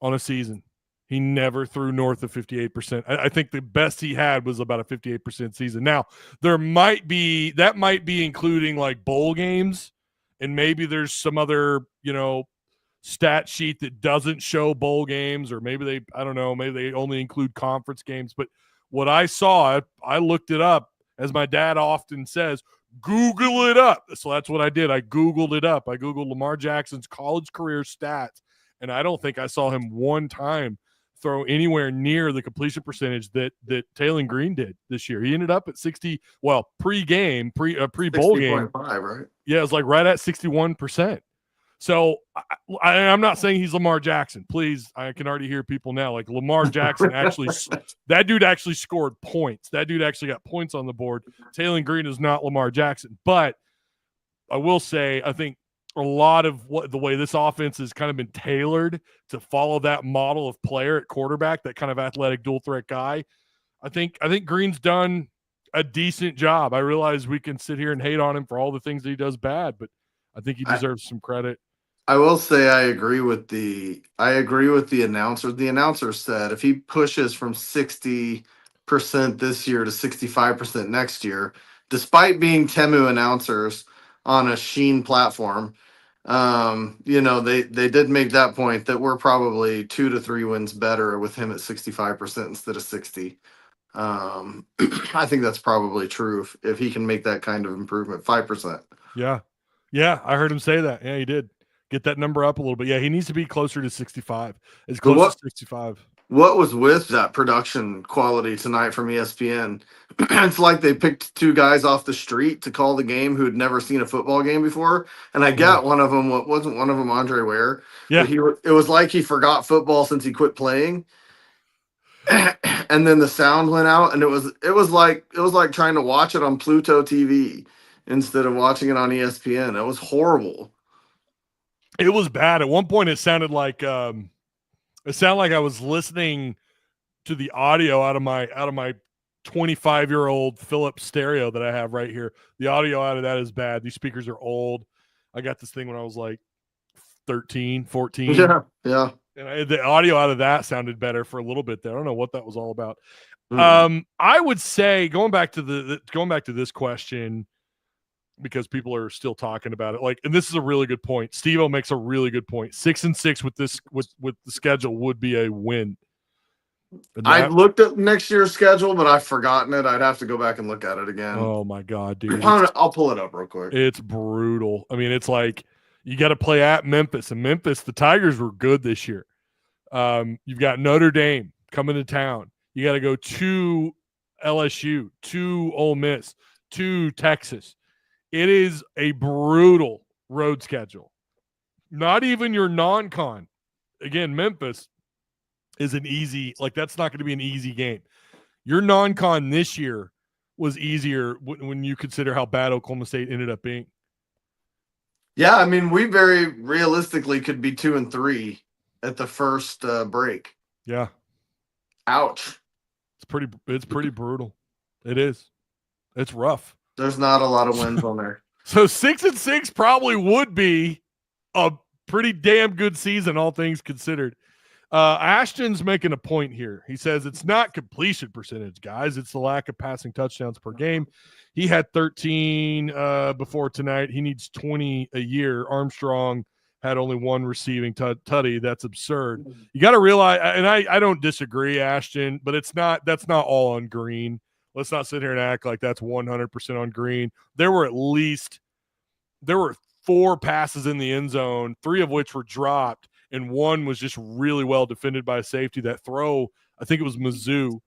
A: on a season. He never threw north of 58%. I think the best he had was about a 58% season. Now, that might be including like bowl games, and maybe there's some other, stat sheet that doesn't show bowl games, or maybe they only include conference games. But what I saw, I looked it up, as my dad often says, Google it up. So that's what I did. I Googled it up. I Googled Lamar Jackson's college career stats, and I don't think I saw him one time throw anywhere near the completion percentage that Taylor Green did this year. He ended up at 60, pre-game, pre-bowl game.
B: 60.5, right?
A: Yeah, it was like right at 61%. So I'm not saying he's Lamar Jackson. Please, I can already hear people now. Like Lamar Jackson that dude actually scored points. That dude actually got points on the board. Taylor Green is not Lamar Jackson. But I will say, I think a lot of the way this offense has kind of been tailored to follow that model of player at quarterback, that kind of athletic dual threat guy. I think Green's done a decent job. I realize we can sit here and hate on him for all the things that he does bad, but I think he deserves some credit.
B: I will say I agree with the announcer. The announcer said if he pushes from 60% this year to 65% next year, despite being Temu announcers on a Sheen platform, they did make that point that we're probably 2 to 3 wins better with him at 65% instead of 60. I think that's probably true if he can make that kind of improvement, 5%.
A: Yeah. Yeah, I heard him say that. Yeah, he did. Get that number up a little bit. Yeah, he needs to be closer to 65. As close as 65.
B: What was with that production quality tonight from ESPN? It's like they picked 2 guys off the street to call the game who had never seen a football game before. And I got one of them. What wasn't one of them Andre Ware?
A: Yeah.
B: It was like he forgot football since he quit playing. And then the sound went out, and it was like trying to watch it on Pluto TV instead of watching it on ESPN. It was horrible.
A: It was bad. At one point, it sounded like I was listening to the audio out of my 25-year-old Philips stereo that I have right here. The audio out of that is bad. These speakers are old. I got this thing when I was like 13, 14.
B: Yeah.
A: And the audio out of that sounded better for a little bit there. I don't know what that was all about. I would say going back to this question, because people are still talking about it. And this is a really good point. Steve-O makes a really good point. 6 and 6 with this with the schedule would be a win.
B: I looked at next year's schedule, but I've forgotten it. I'd have to go back and look at it again.
A: Oh my God, dude.
B: I'll pull it up real quick.
A: It's brutal. I mean, it's like you got to play at Memphis, and Memphis, the Tigers were good this year. You've got Notre Dame coming to town. You got to go to LSU, to Ole Miss, to Texas. It is a brutal road schedule. Not even your non-con. Again, Memphis is an easy, that's not going to be an easy game. Your non-con this year was easier when you consider how bad Oklahoma State ended up being.
B: Yeah, I mean, we very realistically could be 2 and 3 at the first break.
A: Yeah.
B: Ouch.
A: It's pretty brutal. It is. It's rough.
B: There's not a lot of wins on there.
A: So 6 and 6 probably would be a pretty damn good season, all things considered. Ashton's making a point here. He says it's not completion percentage, guys. It's the lack of passing touchdowns per game. He had 13 before tonight. He needs 20 a year. Armstrong had only 1 receiving tutty. That's absurd. You got to realize, and I don't disagree, Ashton, but that's not all on Green. Let's not sit here and act like that's 100% on Green. There were 4 passes in the end zone, 3 of which were dropped, and one was just really well defended by a safety. That throw, I think it was Mizzou,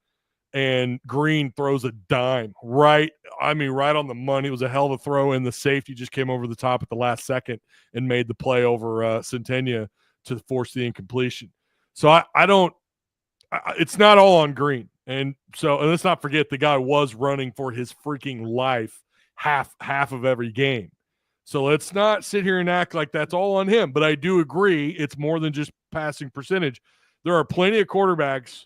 A: and Green throws a dime right on the money. It was a hell of a throw, and the safety just came over the top at the last second and made the play over Centennia to force the incompletion. So it's not all on Green. And let's not forget the guy was running for his freaking life half of every game. So let's not sit here and act like that's all on him. But I do agree it's more than just passing percentage. There are plenty of quarterbacks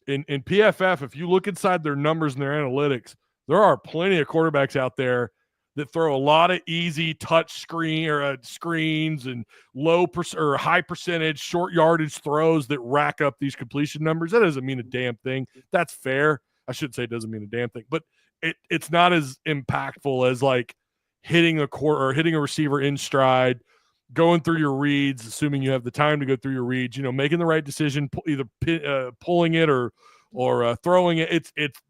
A: in PFF. If you look inside their numbers and their analytics, there are plenty of quarterbacks out there that throw a lot of easy touch screens and high percentage short yardage throws that rack up these completion numbers. That doesn't mean a damn thing. That's fair. I should say it doesn't mean a damn thing, but it's not as impactful as like hitting a receiver in stride, going through your reads, assuming you have the time to go through your reads, making the right decision, either pulling it or throwing it. It's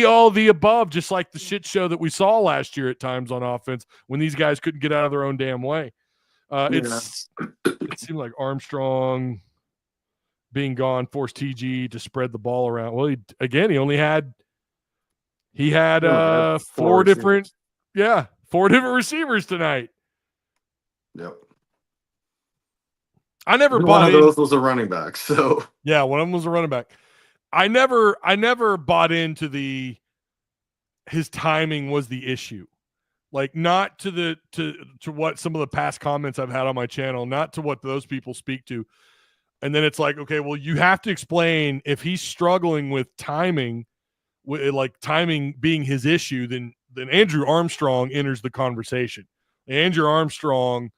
A: all the above, just like the shit show that we saw last year at times on offense when these guys couldn't get out of their own damn way. It seemed like Armstrong being gone forced TG to spread the ball around. Well, he had four different receivers tonight.
B: Yep.
A: I never bought
B: one of those was a running back. So
A: yeah, one of them was a running back. I never bought into his timing was the issue. Like, not to what some of the past comments I've had on my channel, not to what those people speak to. And then it's like, okay, well, you have to explain if he's struggling with timing, like timing being his issue, then Andrew Armstrong enters the conversation. Andrew Armstrong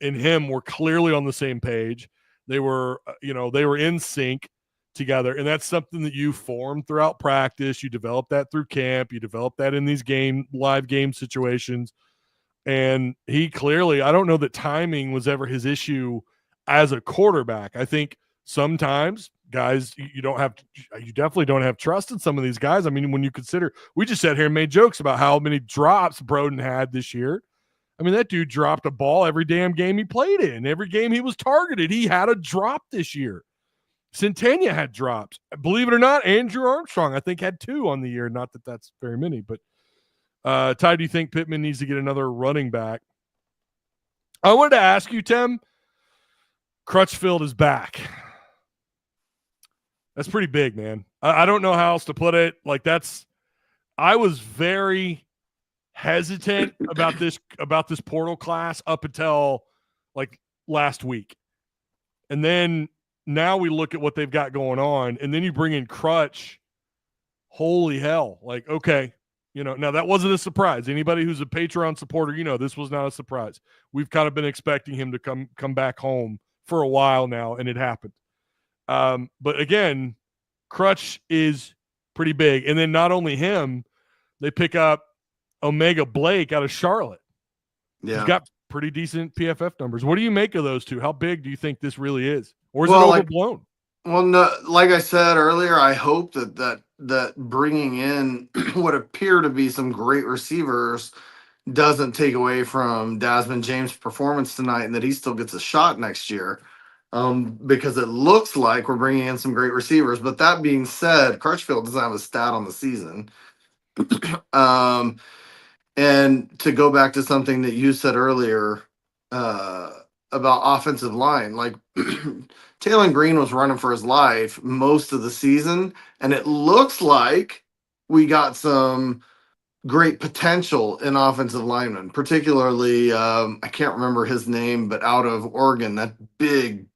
A: and him were clearly on the same page. They were in sync together, and that's something that you form throughout practice. You develop that through camp. You develop that in these live game situations. And he clearly, I don't know that timing was ever his issue as a quarterback. I think sometimes guys, you definitely don't have trust in some of these guys. I mean, when you consider, we just sat here and made jokes about how many drops Broden had this year. I mean, that dude dropped a ball every damn game he played in. Every game he was targeted, he had a drop this year. Centennia had drops. Believe it or not, Andrew Armstrong, I think, had 2 on the year. Not that that's very many, but Ty, do you think Pittman needs to get another running back? I wanted to ask you, Tim, Crutchfield is back. That's pretty big, man. I don't know how else to put it. Like, I was very hesitant about this portal class up until like last week. And then now we look at what they've got going on, and then you bring in Crutch. Holy hell. Like, okay, now that wasn't a surprise. Anybody who's a Patreon supporter, this was not a surprise. We've kind of been expecting him to come back home for a while now, and it happened. But again, Crutch is pretty big. And then not only him, they pick up Omega Blake out of Charlotte. Yeah. He's got pretty decent PFF numbers. What do you make of those two? How big do you think this really is? Or is it overblown?
B: No, like I said earlier, I hope that bringing in what appear to be some great receivers doesn't take away from Desmond James' performance tonight, and that he still gets a shot next year. Because it looks like we're bringing in some great receivers. But that being said, Crutchfield doesn't have a stat on the season. And to go back to something that you said earlier about offensive line, like Taylor Green was running for his life most of the season, and it looks like we got some great potential in offensive linemen, particularly I can't remember his name, but out of Oregon, that big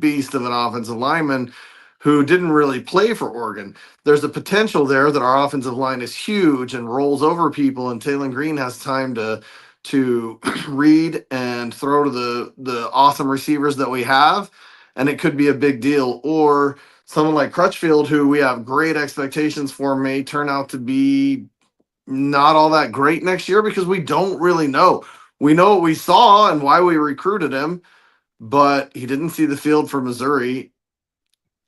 B: beast of an offensive lineman who didn't really play for Oregon. There's a potential there that our offensive line is huge and rolls over people, and Taylor Green has time to read and throw to the awesome receivers that we have, and it could be a big deal. Or someone like Crutchfield, who we have great expectations for, may turn out to be not all that great next year, because we don't really know. We know what we saw and why we recruited him, but he didn't see the field for Missouri.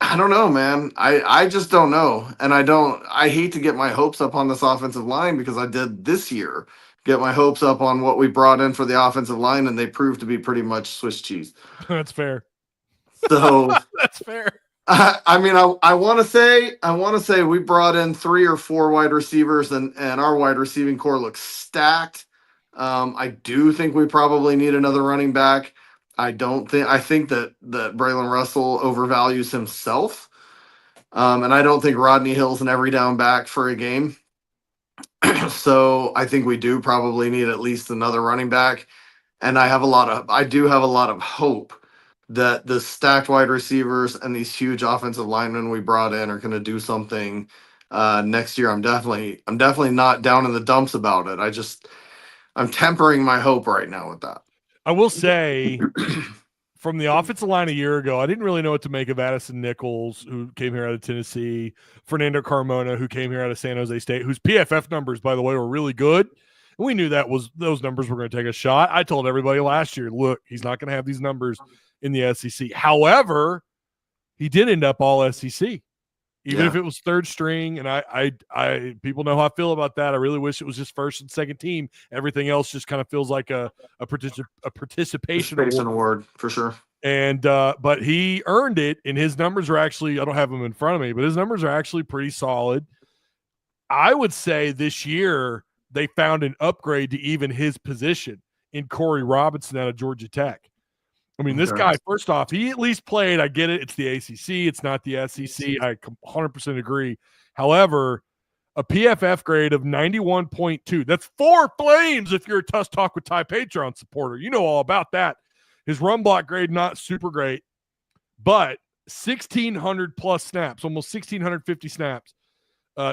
B: I don't know, man. I just don't know. And I hate to get my hopes up on this offensive line, because I did this year, get my hopes up on what we brought in for the offensive line, and they proved to be pretty much Swiss cheese.
A: That's fair.
B: So
A: that's fair.
B: I mean, I want to say we brought in 3 or 4 wide receivers, and our wide receiving core looks stacked. I do think we probably need another running back. I think that Braylon Russell overvalues himself. And I don't think Rodney Hill's an every down back for a game. So I think we do probably need at least another running back. And I do have a lot of hope that the stacked wide receivers and these huge offensive linemen we brought in are going to do something next year. I'm definitely not down in the dumps about it. I'm tempering my hope right now with that.
A: I will say, from the offensive line a year ago, I didn't really know what to make of Addison Nichols, who came here out of Tennessee, Fernando Carmona, who came here out of San Jose State, whose PFF numbers, by the way, were really good. And we knew those numbers were going to take a shot. I told everybody last year, look, he's not going to have these numbers in the SEC. However, he did end up all SEC. Even if it was third string, and I people know how I feel about that. I really wish it was just first and second team. Everything else just kind of feels like a participation
B: award for sure.
A: And but he earned it, and his numbers are actually, I don't have them in front of me, but his numbers are actually pretty solid. I would say this year they found an upgrade to even his position in Corey Robinson out of Georgia Tech. I mean, this guy, first off, he at least played. I get it. It's the ACC. It's not the SEC. I 100% agree. However, a PFF grade of 91.2. That's 4 flames if you're a Tusk Talk with Ty Patreon supporter. You know all about that. His run block grade, not super great, but 1,600 plus snaps, almost 1,650 snaps,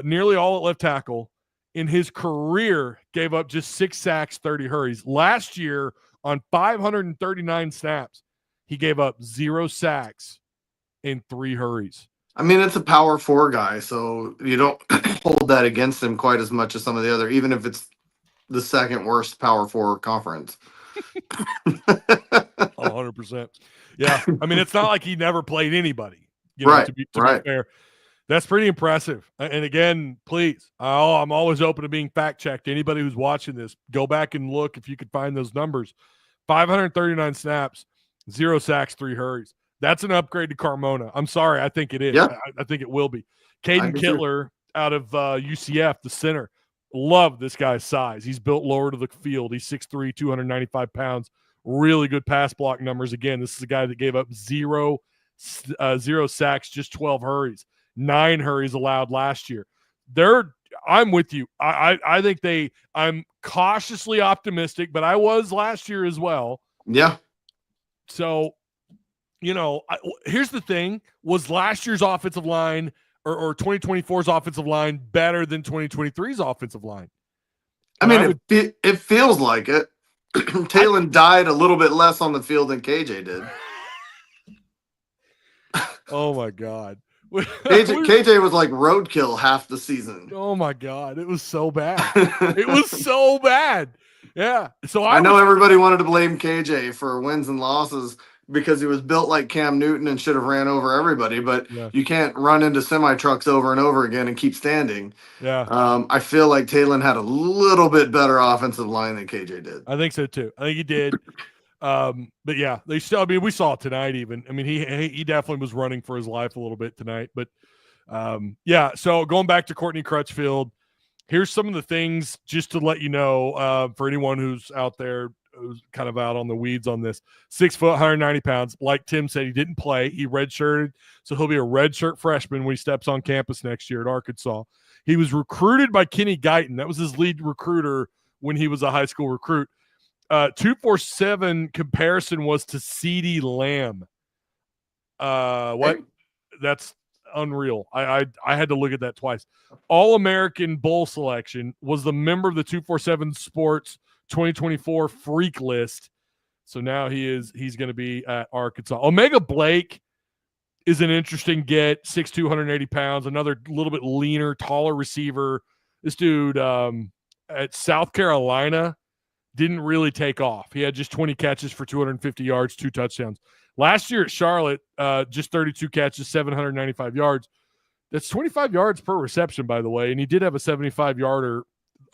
A: nearly all at left tackle. In his career, gave up just 6 sacks, 30 hurries. Last year, on 539 snaps, he gave up 0 sacks and 3 hurries.
B: I mean, it's a power 4 guy, so you don't hold that against him quite as much as some of the other, even if it's the second worst power 4 conference.
A: 100%. Yeah. I mean, it's not like he never played anybody, to be fair. That's pretty impressive. And again, please, I'm always open to being fact-checked. Anybody who's watching this, go back and look if you could find those numbers. 539 snaps, 0 sacks, 3 hurries. That's an upgrade to Carmona. I'm sorry. I think it is.
B: Yeah.
A: I think it will be. Caden Kittler out of UCF, the center. Love this guy's size. He's built lower to the field. He's 6'3", 295 pounds. Really good pass block numbers. Again, this is a guy that gave up 0 sacks, just 12 hurries. 9 hurries allowed last year. I'm with you. I think I'm cautiously optimistic, but I was last year as well.
B: Yeah.
A: So, here's the thing. Was last year's offensive line or 2024's offensive line better than 2023's offensive line?
B: I mean, it feels like it. Talon died a little bit less on the field than KJ did.
A: Oh, my God.
B: KJ was like roadkill half the season.
A: Oh my God, it was so bad. It was so bad. Yeah. So
B: I know everybody wanted to blame KJ for wins and losses because he was built like Cam Newton and should have ran over everybody, but you can't run into semi trucks over and over again and keep standing.
A: Yeah.
B: I feel like Talon had a little bit better offensive line than KJ did.
A: I think so too. I think he did. But yeah, they still, I mean, we saw it tonight even. I mean, he definitely was running for his life a little bit tonight. But yeah, so going back to Courtney Crutchfield, here's some of the things just to let you know, for anyone who's out there who's kind of out on the weeds on this. 6 foot, 190 pounds. Like Tim said, he didn't play. He redshirted, so he'll be a redshirt freshman when he steps on campus next year at Arkansas. He was recruited by Kenny Guyton. That was his lead recruiter when he was a high school recruit. 247 comparison was to CeeDee Lamb. What? That's unreal. I had to look at that twice. All-American Bowl selection, was the member of the 247 Sports 2024 Freak List. So now he's going to be at Arkansas. Omega Blake is an interesting get. 6'2", 180 pounds. Another little bit leaner, taller receiver. This dude at South Carolina didn't really take off. He had just 20 catches for 250 yards, 2 touchdowns. Last year at Charlotte, just 32 catches, 795 yards. That's 25 yards per reception, by the way, and he did have a 75-yarder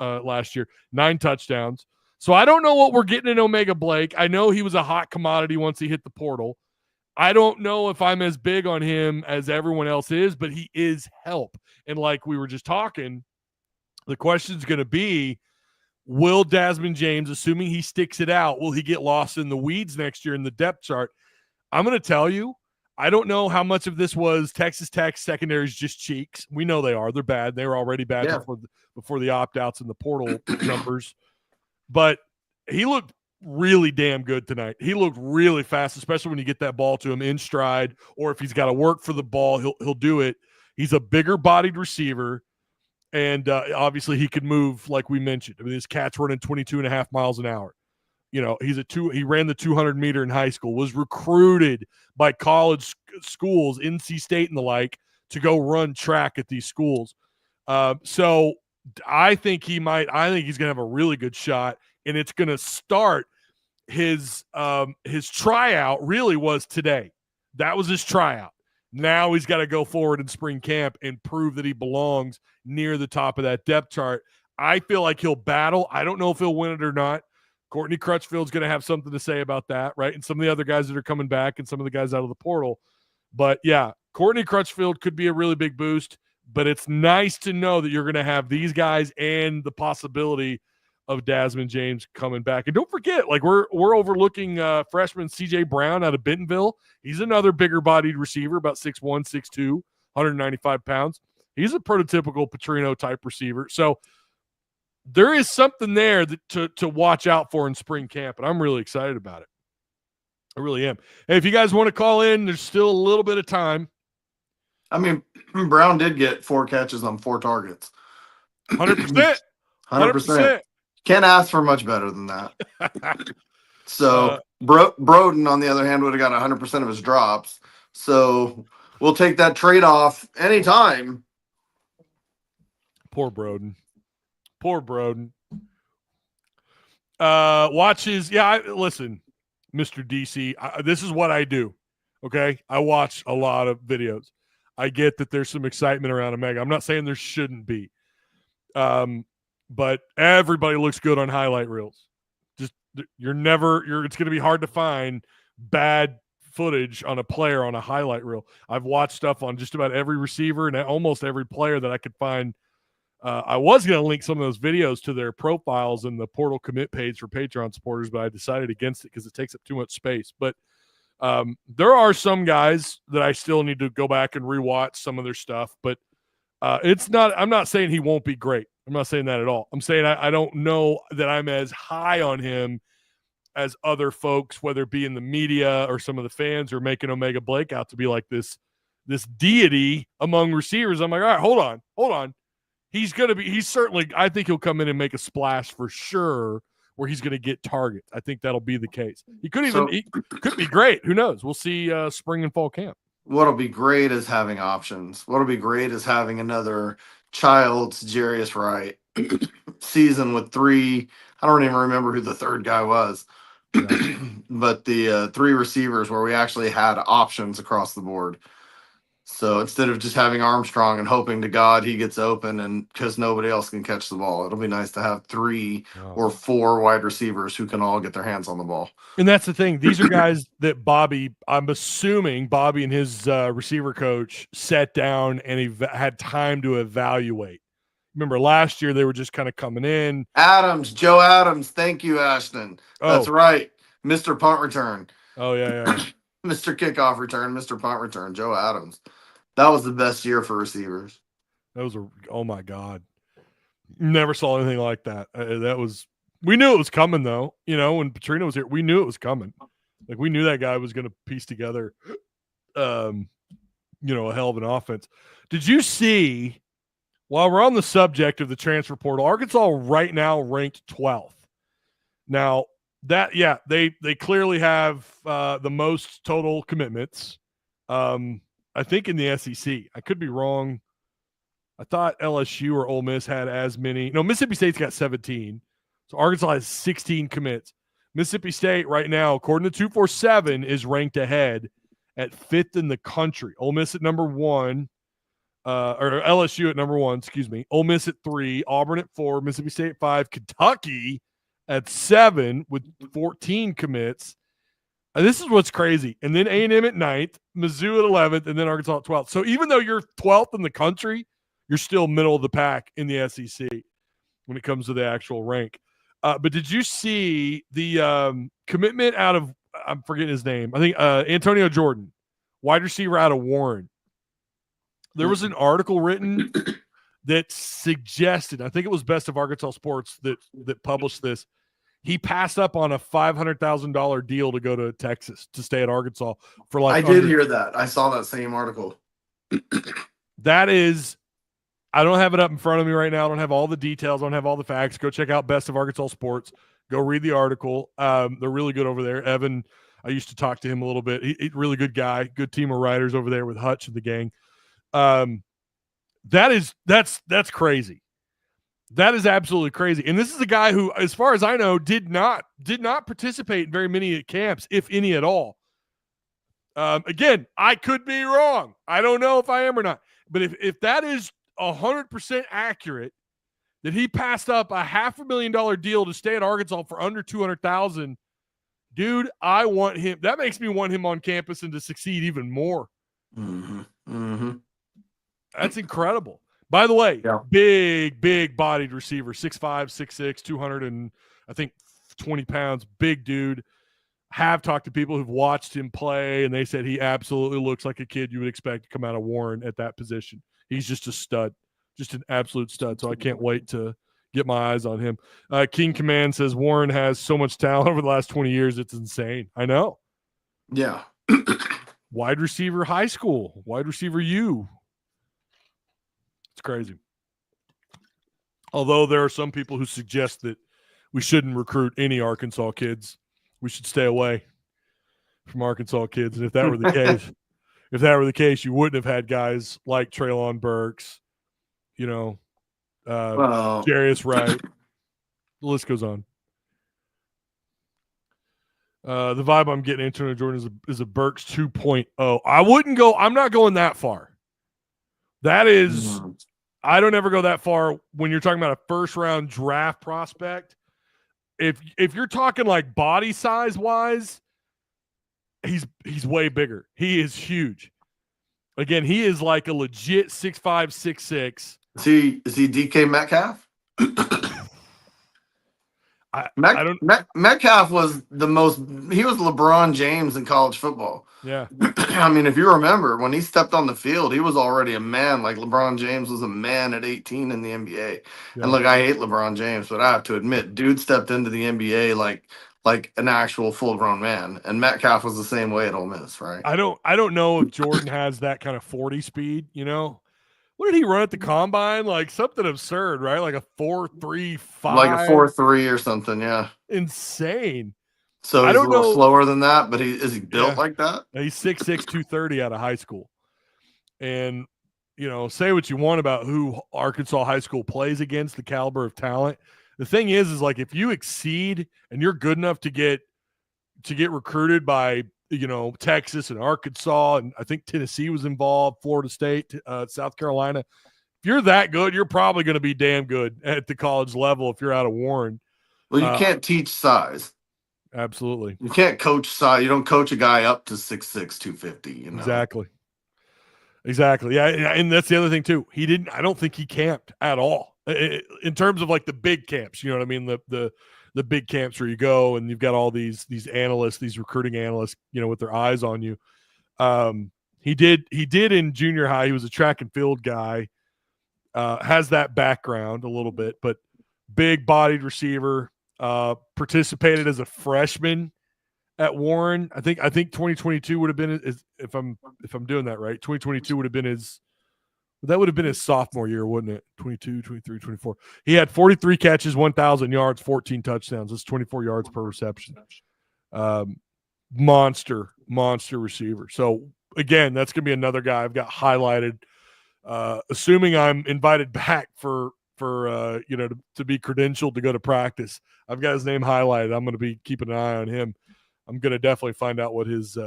A: last year, 9 touchdowns. So I don't know what we're getting in Omega Blake. I know he was a hot commodity once he hit the portal. I don't know if I'm as big on him as everyone else is, but he is help. And like we were just talking, the question is going to be, will Desmond James, assuming he sticks it out, will he get lost in the weeds next year in the depth chart? I'm going to tell you, I don't know how much of this was Texas Tech secondaries just cheeks. We know they are. They're bad. They were already bad before the opt-outs and the portal numbers. But he looked really damn good tonight. He looked really fast, especially when you get that ball to him in stride, or if he's got to work for the ball, he'll do it. He's a bigger-bodied receiver, and obviously he could move like we mentioned. I mean, this cat's running 22.5 miles an hour. You know, he ran the 200-meter in high school, was recruited by college schools, NC State and the like, to go run track at these schools. So I think he's going to have a really good shot, and it's going to start his tryout really was today. That was his tryout. Now he's got to go forward in spring camp and prove that he belongs near the top of that depth chart. I feel like he'll battle. I don't know if he'll win it or not. Courtney Crutchfield's going to have something to say about that, right? And some of the other guys that are coming back and some of the guys out of the portal. But, yeah, Courtney Crutchfield could be a really big boost, but it's nice to know that you're going to have these guys and the possibility of Desmond James coming back. And don't forget, like we're overlooking freshman C.J. Brown out of Bentonville. He's another bigger-bodied receiver, about 6'1", 6'2", 195 pounds. He's a prototypical Petrino-type receiver. So there is something there to watch out for in spring camp, and I'm really excited about it. I really am. Hey, if you guys want to call in, there's still a little bit of time.
B: I mean, Brown did get 4 catches on 4 targets.
A: 100%.
B: 100%. Can't ask for much better than that. So Broden, on the other hand, would have got 100% of his drops. So we'll take that trade-off anytime.
A: Poor Broden. Listen, Mr. DC, this is what I do, okay? I watch a lot of videos. I get that there's some excitement around Omega. I'm not saying there shouldn't be. But everybody looks good on highlight reels. Just it's going to be hard to find bad footage on a player on a highlight reel. I've watched stuff on just about every receiver and almost every player that I could find. I was going to link some of those videos to their profiles in the portal commit page for Patreon supporters, but I decided against it because it takes up too much space. But there are some guys that I still need to go back and rewatch some of their stuff, but I'm not saying he won't be great. I'm not saying that at all. I'm saying I don't know that I'm as high on him as other folks, whether it be in the media or some of the fans, are making Omega Blake out to be like this deity among receivers. I'm like, all right, hold on. I think he'll come in and make a splash for sure, where he's going to get targets. I think that'll be the case. He could be great. Who knows? We'll see spring and fall camp.
B: What'll be great is having options. What'll be great is having another Childs, Jarius Wright season with 3. I don't even remember who the third guy was, but the 3 receivers where we actually had options across the board. So instead of just having Armstrong and hoping to God he gets open, and because nobody else can catch the ball, it'll be nice to have 3 or 4 wide receivers who can all get their hands on the ball.
A: And that's the thing. These are guys that I'm assuming Bobby and his receiver coach sat down and he had time to evaluate. Remember last year they were just kind of coming in.
B: Joe Adams. Thank you, Ashton. That's right. Mr. Punt Return.
A: Oh, yeah.
B: Mr. Kickoff Return, Mr. Punt Return, Joe Adams. That was the best year for receivers.
A: Oh my God. Never saw anything like that. We knew it was coming though. You know, when Petrino was here, we knew it was coming. Like we knew that guy was going to piece together, a hell of an offense. Did you see, while we're on the subject of the transfer portal, Arkansas right now ranked 12th. Now they clearly have the most total commitments. I think in the SEC. I could be wrong. I thought LSU or Ole Miss had as many. No, Mississippi State's got 17. So Arkansas has 16 commits. Mississippi State right now, according to 247, is ranked ahead at 5th in the country. Ole Miss at number 1. or LSU at number 1, excuse me. Ole Miss at 3, Auburn at 4, Mississippi State at 5, Kentucky at 7 with 14 commits. And this is what's crazy. And then A&M at 9th, Mizzou at 11th, and then Arkansas at 12th. So even though you're 12th in the country, you're still middle of the pack in the SEC when it comes to the actual rank. But did you see the commitment out of, I'm forgetting his name, I think Antonio Jordan, wide receiver out of Warren? There was an article written that suggested, I think it was Best of Arkansas Sports that published this, he passed up on a $500,000 deal to go to Texas to stay at Arkansas for like.
B: I did hear that. I saw that same article.
A: That is, I don't have it up in front of me right now. I don't have all the details. I don't have all the facts. Go check out Best of Arkansas Sports. Go read the article. They're really good over there. Evan, I used to talk to him a little bit. He's really good guy. Good team of writers over there with Hutch and the gang. That's crazy. That is absolutely crazy. And this is a guy who, as far as I know, did not participate in very many camps, if any at all. Again, I could be wrong. I don't know if I am or not. But if that is 100% accurate, that he passed up a $500,000 deal to stay at Arkansas for under $200,000, dude, I want him. That makes me want him on campus and to succeed even more.
B: Mm-hmm. Mm-hmm.
A: That's incredible. By the way,
B: yeah.
A: big bodied receiver, 6'5", 6'6", 200 and I think 20 pounds, big dude. Have talked to people who've watched him play, and they said he absolutely looks like a kid you would expect to come out of Warren at that position. He's just a stud, just an absolute stud. So I can't wait to get my eyes on him. King Command says Warren has so much talent over the last 20 years. It's insane. I know.
B: Yeah.
A: Wide receiver high school, wide receiver U. It's crazy. Although there are some people who suggest that we shouldn't recruit any Arkansas kids. We should stay away from Arkansas kids. And if that were the case, you wouldn't have had guys like Treylon Burks, Jarius Wright. The list goes on. The vibe I'm getting Antonio Jordan is a Burks 2.0. I'm not going that far. That is, I don't ever go that far when you're talking about a first round draft prospect. If you're talking like body size wise, he's way bigger. He is huge. Again, he is like a legit 6'5", 6'6".
B: Is he DK Metcalf? Metcalf was he was LeBron James in college football.
A: Yeah.
B: I mean, if you remember, when he stepped on the field, he was already a man. Like LeBron James was a man at 18 in the NBA. Yeah. And look, I hate LeBron James, but I have to admit, dude stepped into the NBA like an actual full-grown man. And Metcalf was the same way at Ole Miss, right?
A: I don't know if Jordan has that kind of 40 speed, What did he run at the combine? Like something absurd, right? Like a 4.35.
B: Like a 4.3 or something, yeah.
A: Insane.
B: So he's a little slower than that, but is he built like that?
A: He's 6'6", 230 out of high school. And, say what you want about who Arkansas high school plays against, the caliber of talent. The thing is like if you exceed and you're good enough to get recruited by Texas and Arkansas, and I think Tennessee was involved, Florida State, South Carolina. If you're that good, you're probably going to be damn good at the college level if you're out of Warren.
B: Well, you can't teach size.
A: Absolutely.
B: You can't coach size. You don't coach a guy up to 6'6", 250.
A: Exactly. Yeah, and that's the other thing too. I don't think he camped at all in terms of like the big camps. You know what I mean? The big camps where you go and you've got all these analysts, these recruiting analysts, with their eyes on you. He did in junior high. He was a track and field guy, has that background a little bit, but big bodied receiver, participated as a freshman at Warren. I think 2022 would have been if I'm doing that right. 2022 would have been his sophomore year, wouldn't it? 22, 23, 24. He had 43 catches, 1,000 yards, 14 touchdowns. That's 24 yards per reception. Monster receiver. So, again, that's going to be another guy I've got highlighted. Assuming I'm invited back for to be credentialed to go to practice, I've got his name highlighted. I'm going to be keeping an eye on him. I'm going to definitely find out what his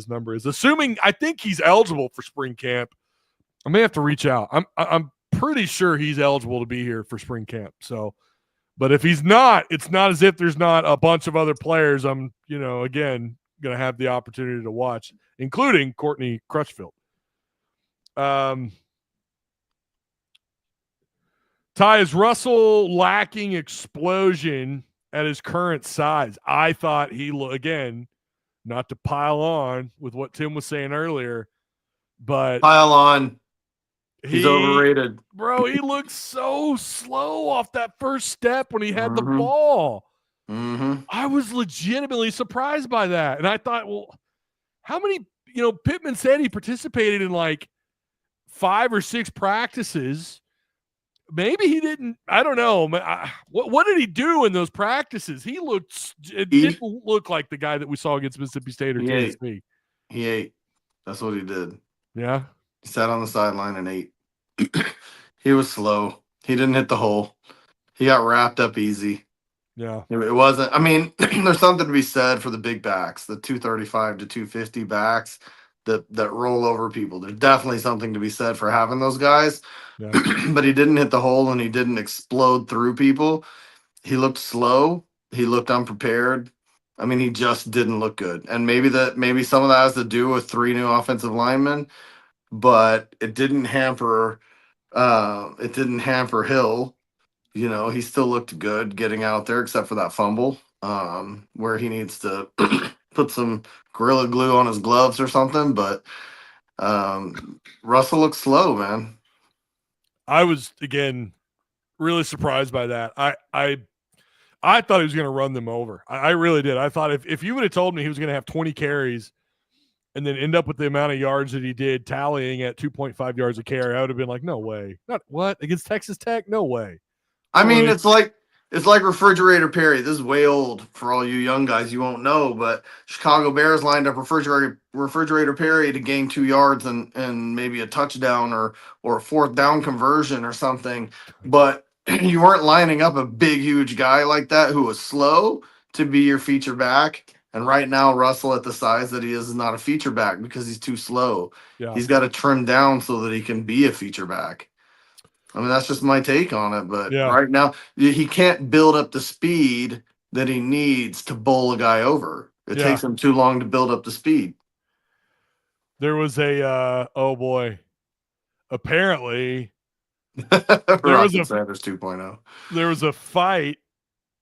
A: number is. Assuming I think he's eligible for spring camp. I may have to reach out. I'm pretty sure he's eligible to be here for spring camp. So, but if he's not, it's not as if there's not a bunch of other players I'm, again, going to have the opportunity to watch, including Courtney Crutchfield. Ty, is Russell lacking explosion at his current size? I thought again, not to pile on with what Tim was saying earlier, but
B: pile on. He's overrated.
A: Bro, he looked so slow off that first step when he had the ball.
B: Mm-hmm.
A: I was legitimately surprised by that. And I thought, well, how many, Pittman said he participated in like 5 or 6 practices. Maybe he didn't. I don't know. What did he do in those practices? It didn't look like the guy that we saw against Mississippi State or Tennessee.
B: He ate. That's what he did.
A: Yeah.
B: He sat on the sideline and ate. He was slow. He didn't hit the hole. He got wrapped up easy.
A: Yeah.
B: It wasn't. I mean, there's something to be said for the big backs, the 235 to 250 backs that roll over people. There's definitely something to be said for having those guys.
A: Yeah.
B: But he didn't hit the hole and he didn't explode through people. He looked slow. He looked unprepared. I mean, he just didn't look good. And maybe some of that has to do with 3 new offensive linemen, but it didn't hamper Hill. He still looked good getting out there, except for that fumble, where he needs to put some Gorilla Glue on his gloves or something. But Russell looks slow, man.
A: I was, again, really surprised by that. I thought he was going to run them over. I really did. I thought if you would have told me he was going to have 20 carries and then end up with the amount of yards that he did, tallying at 2.5 yards a carry, I would have been like, no way. Not what? Against Texas Tech? No way.
B: I mean, it's like Refrigerator Perry. This is way old for all you young guys. You won't know, but Chicago Bears lined up Refrigerator Perry to gain 2 yards and maybe a touchdown or a 4th down conversion or something. But you weren't lining up a big, huge guy like that who was slow to be your feature back. And right now, Russell, at the size that he is not a feature back because he's too slow.
A: Yeah.
B: He's got to trim down so that he can be a feature back. I mean, that's just my take on it. But right now, he can't build up the speed that he needs to bowl a guy over. It takes him too long to build up the speed.
A: There was a, oh boy, apparently
B: there was a Sanders 2.0.
A: There was a fight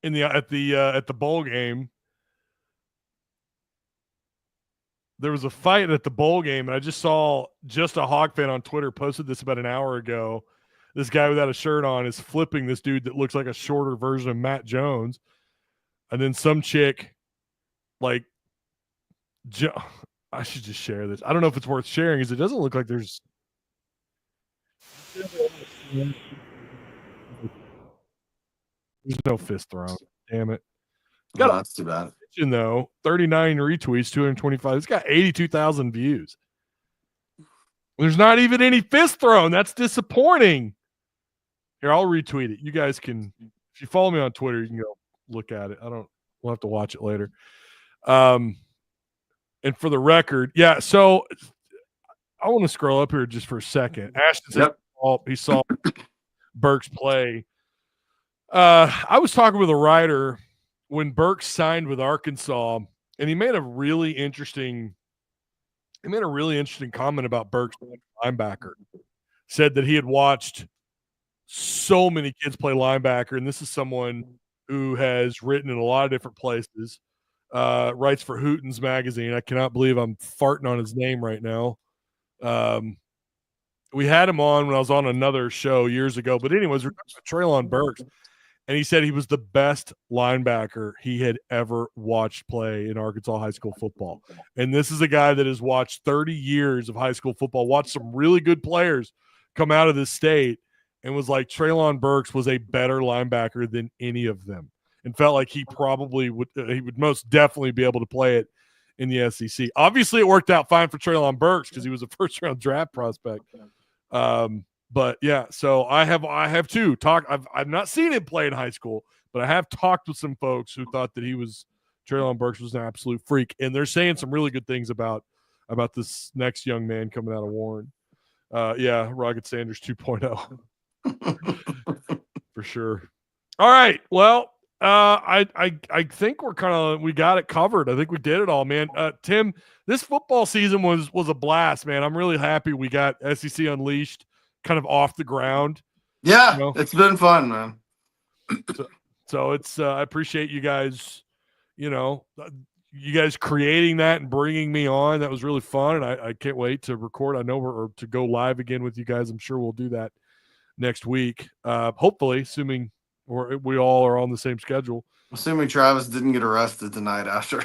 A: at the bowl game. There was a fight at the bowl game, and I just saw a Hawk fan on Twitter posted this about an hour ago. This guy without a shirt on is flipping this dude that looks like a shorter version of Matt Jones. And then some chick, like, I should just share this. I don't know if it's worth sharing because it doesn't look like there's no fist thrown. Damn it.
B: That's too bad.
A: Though 39 retweets, 225. It's got 82,000 views. There's not even any fist thrown. That's disappointing. Here, I'll retweet it. You guys can, if you follow me on Twitter, you can go look at it. We'll have to watch it later. And for the record, so I want to scroll up here just for a second. Ashton says he saw Burks play. I was talking with a writer when Burks signed with Arkansas, and he made a really interesting comment about Burks linebacker. Said that he had watched so many kids play linebacker, and this is someone who has written in a lot of different places, writes for Hootens magazine. I cannot believe I'm farting on his name right now. We had him on when I was on another show years ago, but anyways, we're talking about Treylon Burks, and he said he was the best linebacker he had ever watched play in Arkansas high school football. And this is a guy that has watched 30 years of high school football, watched some really good players come out of this state, and was like, Treylon Burks was a better linebacker than any of them, and felt like he would most definitely be able to play it in the SEC. Obviously, it worked out fine for Treylon Burks because he was a first-round draft prospect. But yeah, so I have too. I've not seen him play in high school, but I have talked with some folks who thought that Treylon Burks was an absolute freak, and they're saying some really good things about this next young man coming out of Warren. Yeah, Rocket Sanders 2.0 for sure. All right. Well, I think we got it covered. I think we did it all, man. Tim, this football season was a blast, man. I'm really happy we got SEC Unleashed kind of off the ground.
B: Yeah, it's been fun, man.
A: So it's I appreciate you guys, creating that and bringing me on. That was really fun, and I can't wait to record. I know or to go live again with you guys. I'm sure we'll do that next week. Hopefully, assuming we all are on the same schedule.
B: Assuming Travis didn't get arrested tonight after.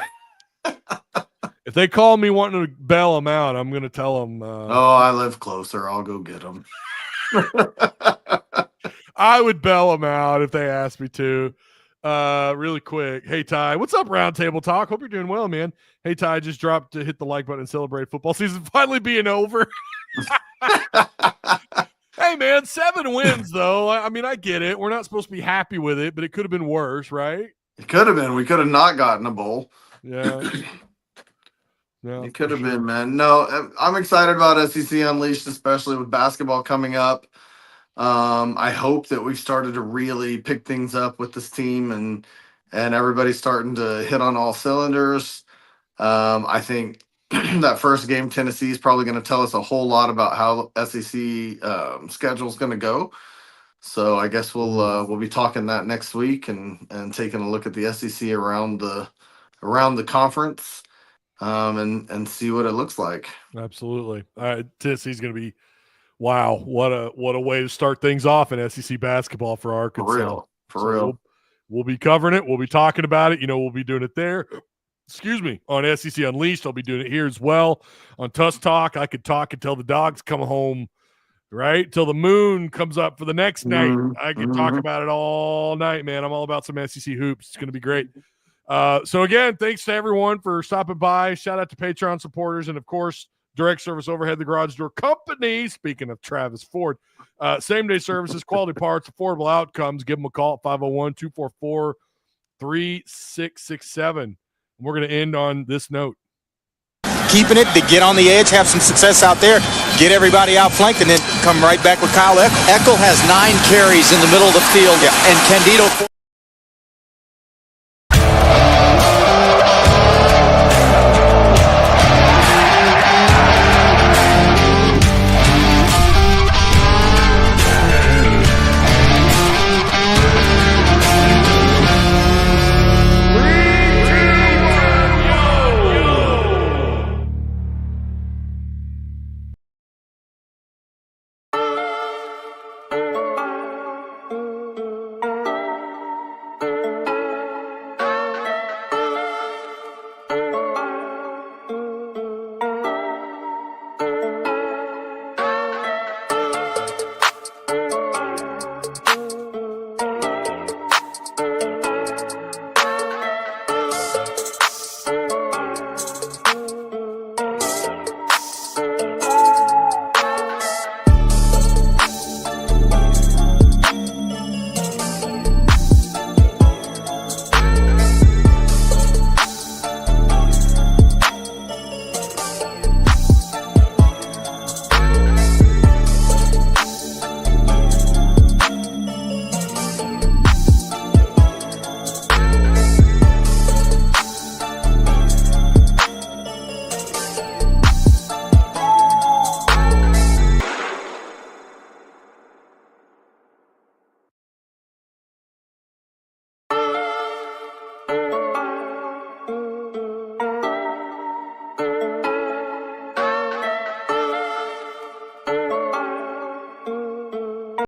A: If they call me wanting to bail them out, I'm going to tell them.
B: I live closer. I'll go get them.
A: I would bail them out if they asked me to. Really quick. Hey, Ty. What's up, Roundtable Talk? Hope you're doing well, man. Hey, Ty, just dropped to hit the like button and celebrate football season finally being over. Hey, man, 7 wins, though. I mean, I get it. We're not supposed to be happy with it, but it could have been worse, right?
B: It could have been. We could have not gotten a bowl.
A: Yeah.
B: It could have been, man. No, I'm excited about SEC Unleashed, especially with basketball coming up. I hope that we've started to really pick things up with this team and everybody's starting to hit on all cylinders. I think that first game, Tennessee, is probably going to tell us a whole lot about how SEC schedule is going to go. So I guess we'll be talking that next week and taking a look at the SEC around the conference and see what it looks like.
A: Absolutely. Tennessee's going to be wow. What a way to start things off in SEC basketball for Arkansas.
B: For real.
A: We'll be covering it. We'll be talking about it. We'll be doing it there. Excuse me, on SEC Unleashed. I'll be doing it here as well. On Tusk Talk, I could talk until the dogs come home, right? Till the moon comes up for the next night. I could talk about it all night, man. I'm all about some SEC hoops. It's going to be great. So, again, thanks to everyone for stopping by. Shout out to Patreon supporters and, of course, direct service overhead the garage door company. Speaking of Travis Ford, same-day services, quality parts, affordable outcomes. Give them a call at 501-244-3667. We're going to end on this note.
G: Keeping it to get on the edge, have some success out there, get everybody outflanked, and then come right back with Kyle Eckel.
H: Eckel has 9 carries in the middle of the field, and Candido